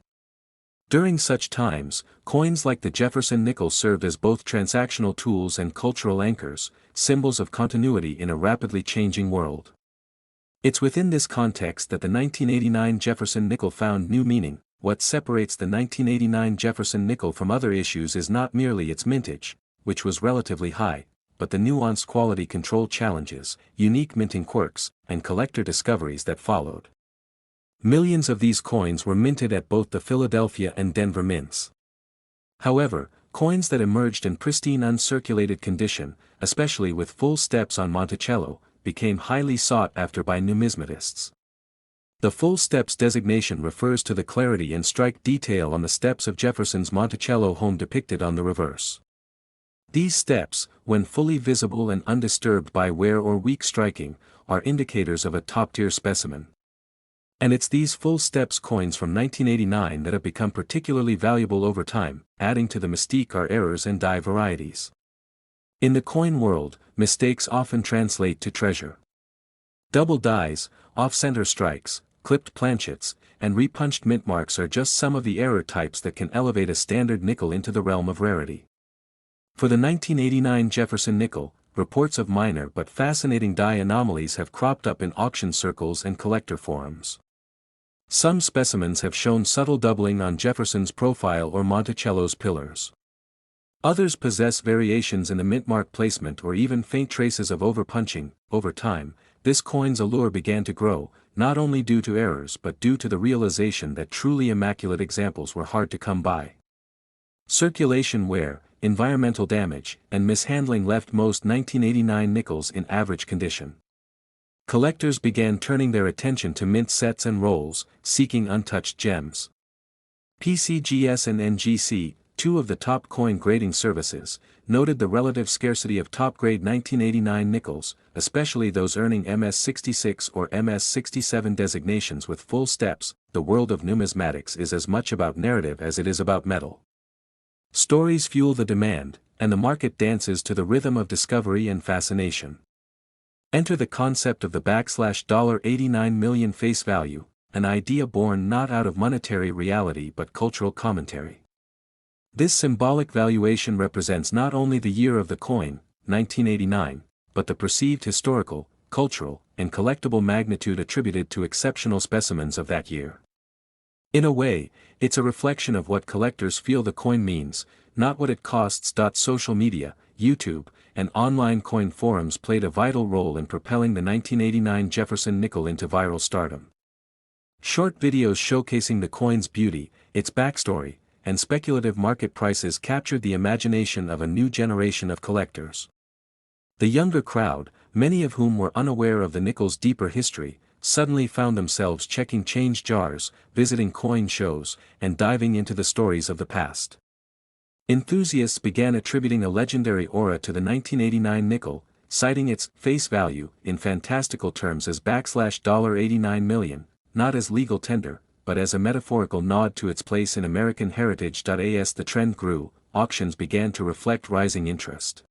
During such times, coins like the Jefferson nickel served as both transactional tools and cultural anchors, symbols of continuity in a rapidly changing world. It's within this context that the 1989 Jefferson nickel found new meaning. What separates the 1989 Jefferson nickel from other issues is not merely its mintage, which was relatively high, but the nuanced quality control challenges, unique minting quirks, and collector discoveries that followed. Millions of these coins were minted at both the Philadelphia and Denver mints. However, coins that emerged in pristine uncirculated condition, especially with full steps on Monticello, became highly sought after by numismatists. The full steps designation refers to the clarity and strike detail on the steps of Jefferson's Monticello home depicted on the reverse. These steps, when fully visible and undisturbed by wear or weak striking, are indicators of a top-tier specimen. And it's these full steps coins from 1989 that have become particularly valuable over time, adding to the mystique are errors and die varieties. In the coin world, mistakes often translate to treasure. Double dies, off-center strikes, clipped planchets, and repunched mint marks are just some of the error types that can elevate a standard nickel into the realm of rarity. For the 1989 Jefferson nickel, reports of minor but fascinating die anomalies have cropped up in auction circles and collector forums. Some specimens have shown subtle doubling on Jefferson's profile or Monticello's pillars. Others possess variations in the mint mark placement or even faint traces of overpunching. Over time, this coin's allure began to grow, not only due to errors but due to the realization that truly immaculate examples were hard to come by. Circulation wear, environmental damage, and mishandling left most 1989 nickels in average condition. Collectors began turning their attention to mint sets and rolls, seeking untouched gems. PCGS and NGC, two of the top coin grading services, noted the relative scarcity of top-grade 1989 nickels, especially those earning MS66 or MS67 designations with full steps. The world of numismatics is as much about narrative as it is about metal. Stories fuel the demand, and the market dances to the rhythm of discovery and fascination. Enter the concept of the $89 million face value, an idea born not out of monetary reality but cultural commentary. This symbolic valuation represents not only the year of the coin, 1989, but the perceived historical, cultural, and collectible magnitude attributed to exceptional specimens of that year. In a way, it's a reflection of what collectors feel the coin means, not what it costs. Social media, YouTube, and online coin forums played a vital role in propelling the 1989 Jefferson nickel into viral stardom. Short videos showcasing the coin's beauty, its backstory, and speculative market prices captured the imagination of a new generation of collectors. The younger crowd, many of whom were unaware of the nickel's deeper history, suddenly found themselves checking change jars, visiting coin shows, and diving into the stories of the past. Enthusiasts began attributing a legendary aura to the 1989 nickel, citing its face value in fantastical terms as $89 million, not as legal tender, but as a metaphorical nod to its place in American heritage. As the trend grew, auctions began to reflect rising interest.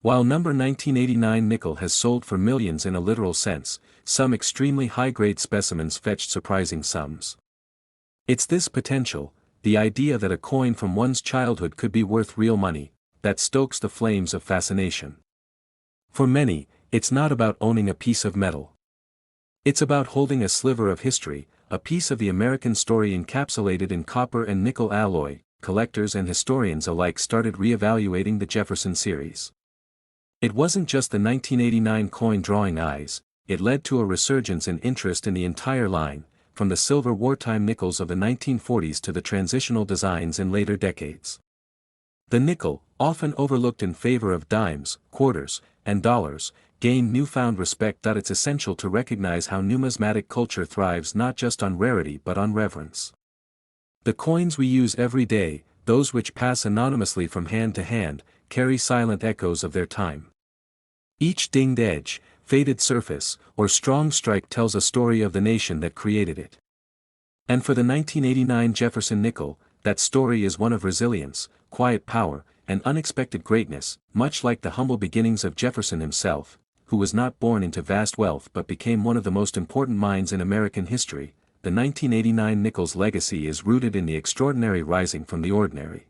While number 1989 nickel has sold for millions in a literal sense, some extremely high-grade specimens fetched surprising sums. It's this potential, the idea that a coin from one's childhood could be worth real money, that stokes the flames of fascination. For many, it's not about owning a piece of metal. It's about holding a sliver of history, a piece of the American story encapsulated in copper and nickel alloy. Collectors and historians alike started re-evaluating the Jefferson series. It wasn't just the 1989 coin drawing eyes, it led to a resurgence in interest in the entire line, from the silver wartime nickels of the 1940s to the transitional designs in later decades. The nickel, often overlooked in favor of dimes, quarters, and dollars, gained newfound respect. It's essential to recognize how numismatic culture thrives not just on rarity but on reverence. The coins we use every day, those which pass anonymously from hand to hand, carry silent echoes of their time. Each dinged edge, faded surface, or strong strike tells a story of the nation that created it. And for the 1989 Jefferson nickel, that story is one of resilience, quiet power, and unexpected greatness, much like the humble beginnings of Jefferson himself, who was not born into vast wealth but became one of the most important minds in American history. The 1989 nickel's legacy is rooted in the extraordinary rising from the ordinary.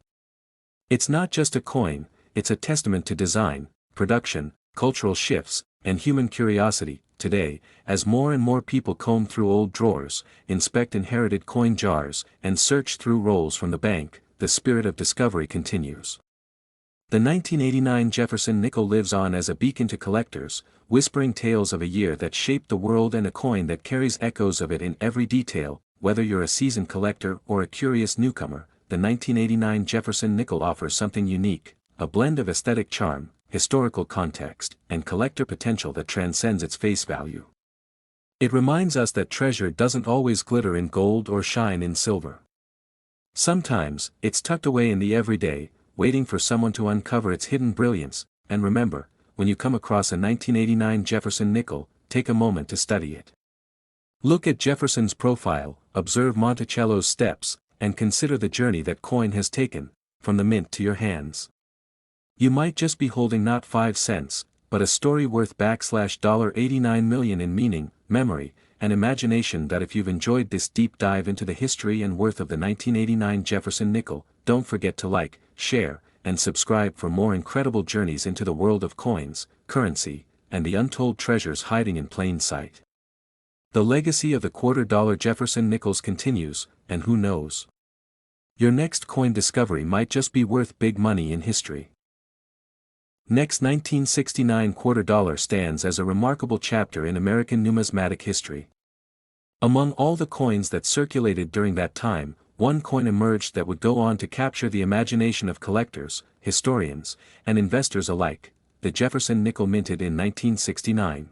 It's not just a coin, it's a testament to design, production, cultural shifts, and human curiosity. Today, as more and more people comb through old drawers, inspect inherited coin jars, and search through rolls from the bank, the spirit of discovery continues. The 1989 Jefferson nickel lives on as a beacon to collectors, whispering tales of a year that shaped the world and a coin that carries echoes of it in every detail. Whether you're a seasoned collector or a curious newcomer, the 1989 Jefferson nickel offers something unique, a blend of aesthetic charm, historical context, and collector potential that transcends its face value. It reminds us that treasure doesn't always glitter in gold or shine in silver. Sometimes, it's tucked away in the everyday, waiting for someone to uncover its hidden brilliance. And remember, when you come across a 1989 Jefferson nickel, take a moment to study it. Look at Jefferson's profile, observe Monticello's steps, and consider the journey that coin has taken, from the mint to your hands. You might just be holding not 5 cents, but a story worth $89 million in meaning, memory, and imagination. That if you've enjoyed this deep dive into the history and worth of the 1989 Jefferson nickel, don't forget to like, share, and subscribe for more incredible journeys into the world of coins, currency, and the untold treasures hiding in plain sight. The legacy of the $quarter Jefferson nickels continues, and who knows? Your next coin discovery might just be worth big money in history. Next, 1969 $quarter stands as a remarkable chapter in American numismatic history. Among all the coins that circulated during that time, one coin emerged that would go on to capture the imagination of collectors, historians, and investors alike, the Jefferson nickel minted in 1969.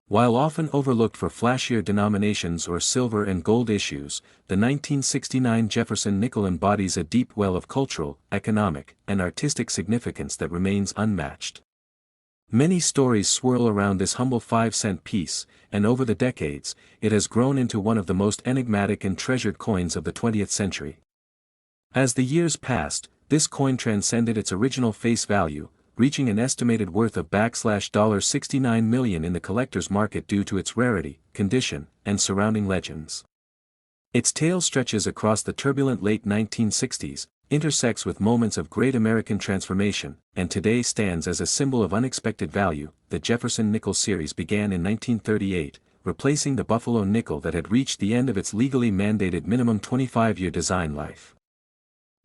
While often overlooked for flashier denominations or silver and gold issues, the 1969 Jefferson nickel embodies a deep well of cultural, economic, and artistic significance that remains unmatched. Many stories swirl around this humble 5-cent piece, and over the decades, it has grown into one of the most enigmatic and treasured coins of the 20th century. As the years passed, this coin transcended its original face value, reaching an estimated worth of $69 million in the collector's market due to its rarity, condition, and surrounding legends. Its tale stretches across the turbulent late 1960s, intersects with moments of great American transformation, and today stands as a symbol of unexpected value. The Jefferson nickel series began in 1938, replacing the Buffalo nickel that had reached the end of its legally mandated minimum 25-year design life.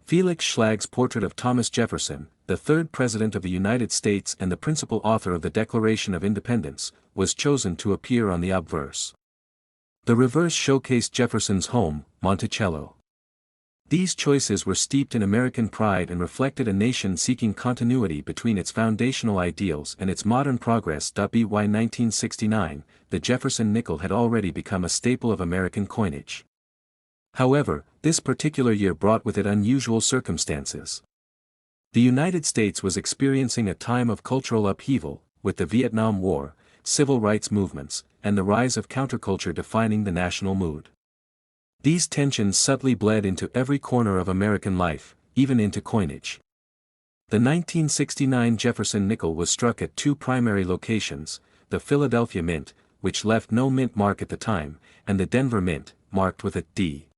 Felix Schlag's portrait of Thomas Jefferson, the third President of the United States and the principal author of the Declaration of Independence, was chosen to appear on the obverse. The reverse showcased Jefferson's home, Monticello. These choices were steeped in American pride and reflected a nation seeking continuity between its foundational ideals and its modern progress. By 1969, the Jefferson nickel had already become a staple of American coinage. However, this particular year brought with it unusual circumstances. The United States was experiencing a time of cultural upheaval, with the Vietnam War, civil rights movements, and the rise of counterculture defining the national mood. These tensions subtly bled into every corner of American life, even into coinage. The 1969 Jefferson nickel was struck at two primary locations, the Philadelphia Mint, which left no mint mark at the time, and the Denver Mint, marked with a D.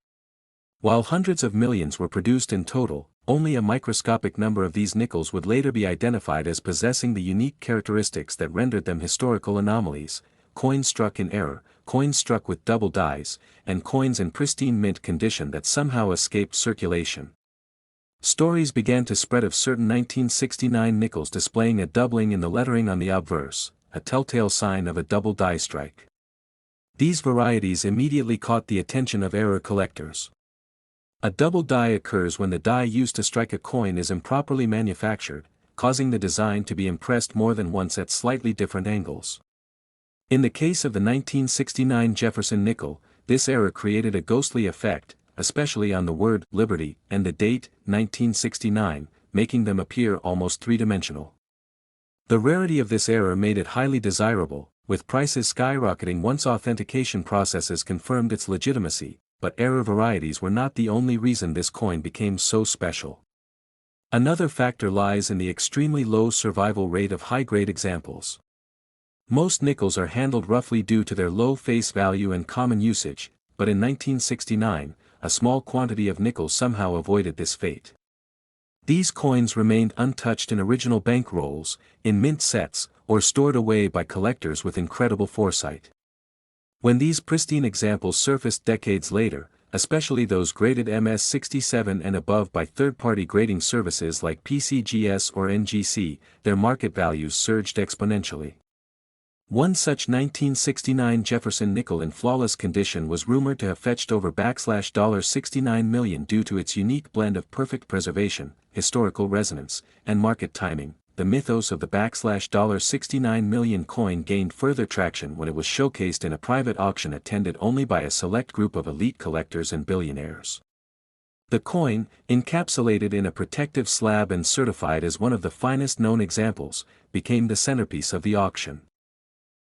While hundreds of millions were produced in total, only a microscopic number of these nickels would later be identified as possessing the unique characteristics that rendered them historical anomalies: coins struck in error, coins struck with double dies, and coins in pristine mint condition that somehow escaped circulation. Stories began to spread of certain 1969 nickels displaying a doubling in the lettering on the obverse, a telltale sign of a double die strike. These varieties immediately caught the attention of error collectors. A double die occurs when the die used to strike a coin is improperly manufactured, causing the design to be impressed more than once at slightly different angles. In the case of the 1969 Jefferson nickel, this error created a ghostly effect, especially on the word "liberty" and the date, 1969, making them appear almost three-dimensional. The rarity of this error made it highly desirable, with prices skyrocketing once authentication processes confirmed its legitimacy. but error varieties were not the only reason this coin became so special. Another factor lies in the extremely low survival rate of high-grade examples. Most nickels are handled roughly due to their low face value and common usage, but in 1969, a small quantity of nickel somehow avoided this fate. These coins remained untouched in original bank rolls, in mint sets, or stored away by collectors with incredible foresight. When these pristine examples surfaced decades later, especially those graded MS67 and above by third-party grading services like PCGS or NGC, their market values surged exponentially. One such 1969 Jefferson nickel in flawless condition was rumored to have fetched over $69 million due to its unique blend of perfect preservation, historical resonance, and market timing. The mythos of the $69 million coin gained further traction when it was showcased in a private auction attended only by a select group of elite collectors and billionaires. The coin, encapsulated in a protective slab and certified as one of the finest known examples, became the centerpiece of the auction.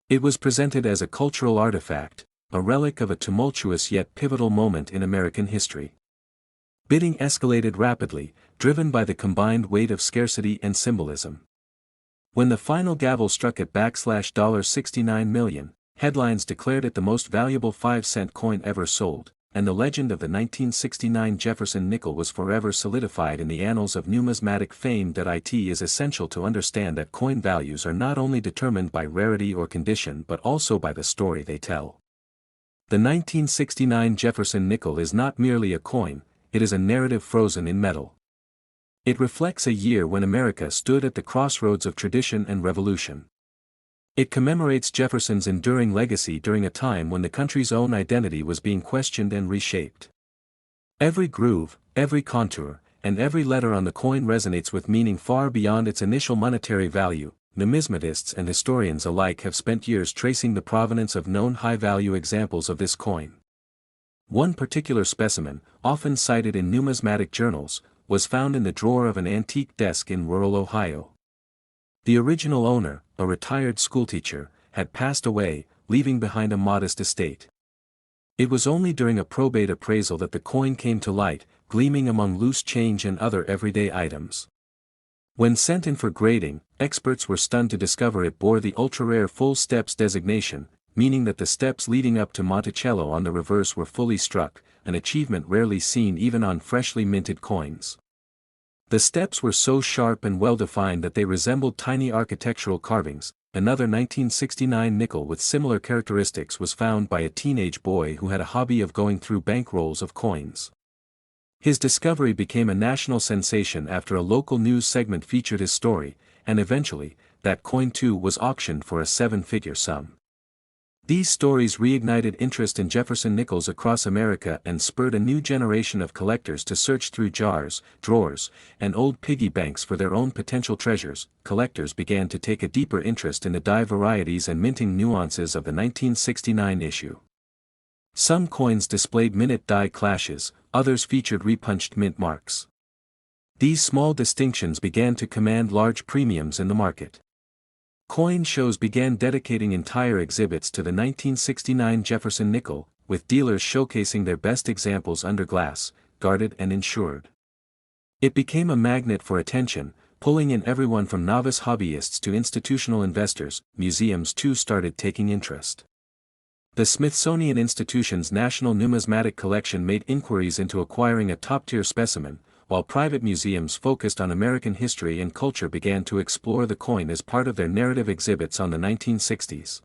It was presented as a cultural artifact, a relic of a tumultuous yet pivotal moment in American history. Bidding escalated rapidly, driven by the combined weight of scarcity and symbolism. When the final gavel struck at $69 million, headlines declared it the most valuable 5-cent coin ever sold, and the legend of the 1969 Jefferson nickel was forever solidified in the annals of numismatic fame. It is essential to understand that coin values are not only determined by rarity or condition but also by the story they tell. The 1969 Jefferson nickel is not merely a coin, it is a narrative frozen in metal. It reflects a year when America stood at the crossroads of tradition and revolution. It commemorates Jefferson's enduring legacy during a time when the country's own identity was being questioned and reshaped. Every groove, every contour, and every letter on the coin resonates with meaning far beyond its initial monetary value. Numismatists and historians alike have spent years tracing the provenance of known high-value examples of this coin. One particular specimen, often cited in numismatic journals, was found in the drawer of an antique desk in rural Ohio. The original owner, a retired schoolteacher, had passed away, leaving behind a modest estate. It was only during a probate appraisal that the coin came to light, gleaming among loose change and other everyday items. When sent in for grading, experts were stunned to discover it bore the ultra-rare full steps designation, meaning that the steps leading up to Monticello on the reverse were fully struck, an achievement rarely seen even on freshly minted coins. The steps were so sharp and well-defined that they resembled tiny architectural carvings. Another 1969 nickel with similar characteristics was found by a teenage boy who had a hobby of going through bank rolls of coins. His discovery became a national sensation after a local news segment featured his story, and eventually, that coin too was auctioned for a 7-figure sum. These stories reignited interest in Jefferson nickels across America and spurred a new generation of collectors to search through jars, drawers, and old piggy banks for their own potential treasures. Collectors began to take a deeper interest in the die varieties and minting nuances of the 1969 issue. Some coins displayed minute die clashes, others featured repunched mint marks. These small distinctions began to command large premiums in the market. Coin shows began dedicating entire exhibits to the 1969 Jefferson nickel, with dealers showcasing their best examples under glass, guarded and insured. It became a magnet for attention, pulling in everyone from novice hobbyists to institutional investors. Museums too started taking interest. The Smithsonian Institution's National Numismatic Collection made inquiries into acquiring a top-tier specimen, while private museums focused on American history and culture began to explore the coin as part of their narrative exhibits on the 1960s.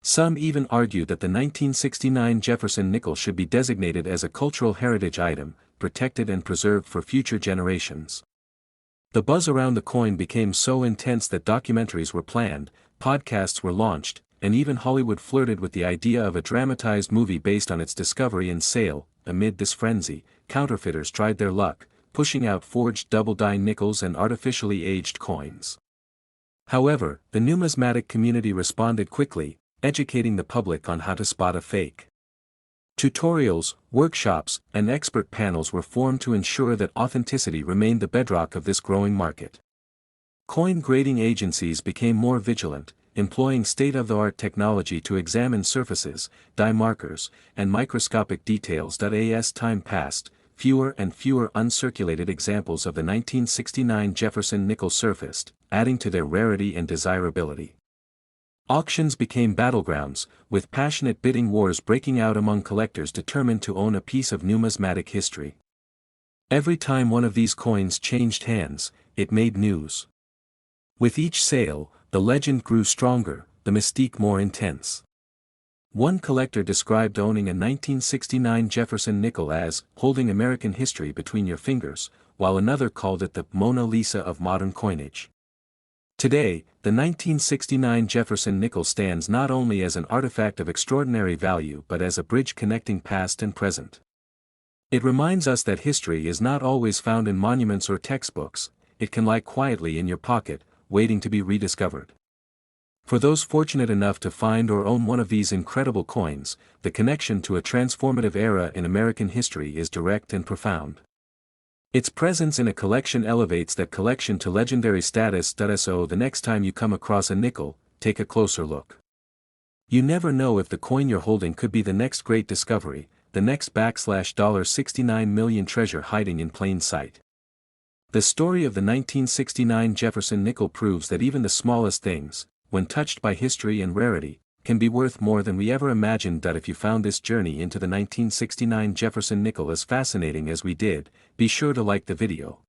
Some even argued that the 1969 Jefferson nickel should be designated as a cultural heritage item, protected and preserved for future generations. The buzz around the coin became so intense that documentaries were planned, podcasts were launched, and even Hollywood flirted with the idea of a dramatized movie based on its discovery and sale. Amid this frenzy, counterfeiters tried their luck, pushing out forged double-die nickels and artificially aged coins. However, the numismatic community responded quickly, educating the public on how to spot a fake. Tutorials, workshops, and expert panels were formed to ensure that authenticity remained the bedrock of this growing market. Coin grading agencies became more vigilant, employing state-of-the-art technology to examine surfaces, dye markers, and microscopic details. As time passed, fewer and fewer uncirculated examples of the 1969 Jefferson nickel surfaced, adding to their rarity and desirability. Auctions became battlegrounds, with passionate bidding wars breaking out among collectors determined to own a piece of numismatic history. Every time one of these coins changed hands, it made news. With each sale, the legend grew stronger, the mystique more intense. One collector described owning a 1969 Jefferson nickel as holding American history between your fingers, while another called it the Mona Lisa of modern coinage. Today, the 1969 Jefferson nickel stands not only as an artifact of extraordinary value but as a bridge connecting past and present. It reminds us that history is not always found in monuments or textbooks, it can lie quietly in your pocket, waiting to be rediscovered. For those fortunate enough to find or own one of these incredible coins, the connection to a transformative era in American history is direct and profound. Its presence in a collection elevates that collection to legendary status. So the next time you come across a nickel, take a closer look. You never know if the coin you're holding could be the next great discovery, the next $69 million treasure hiding in plain sight. The story of the 1969 Jefferson nickel proves that even the smallest things, when touched by history and rarity, can be worth more than we ever imagined. If you found this journey into the 1969 Jefferson nickel as fascinating as we did, be sure to like the video.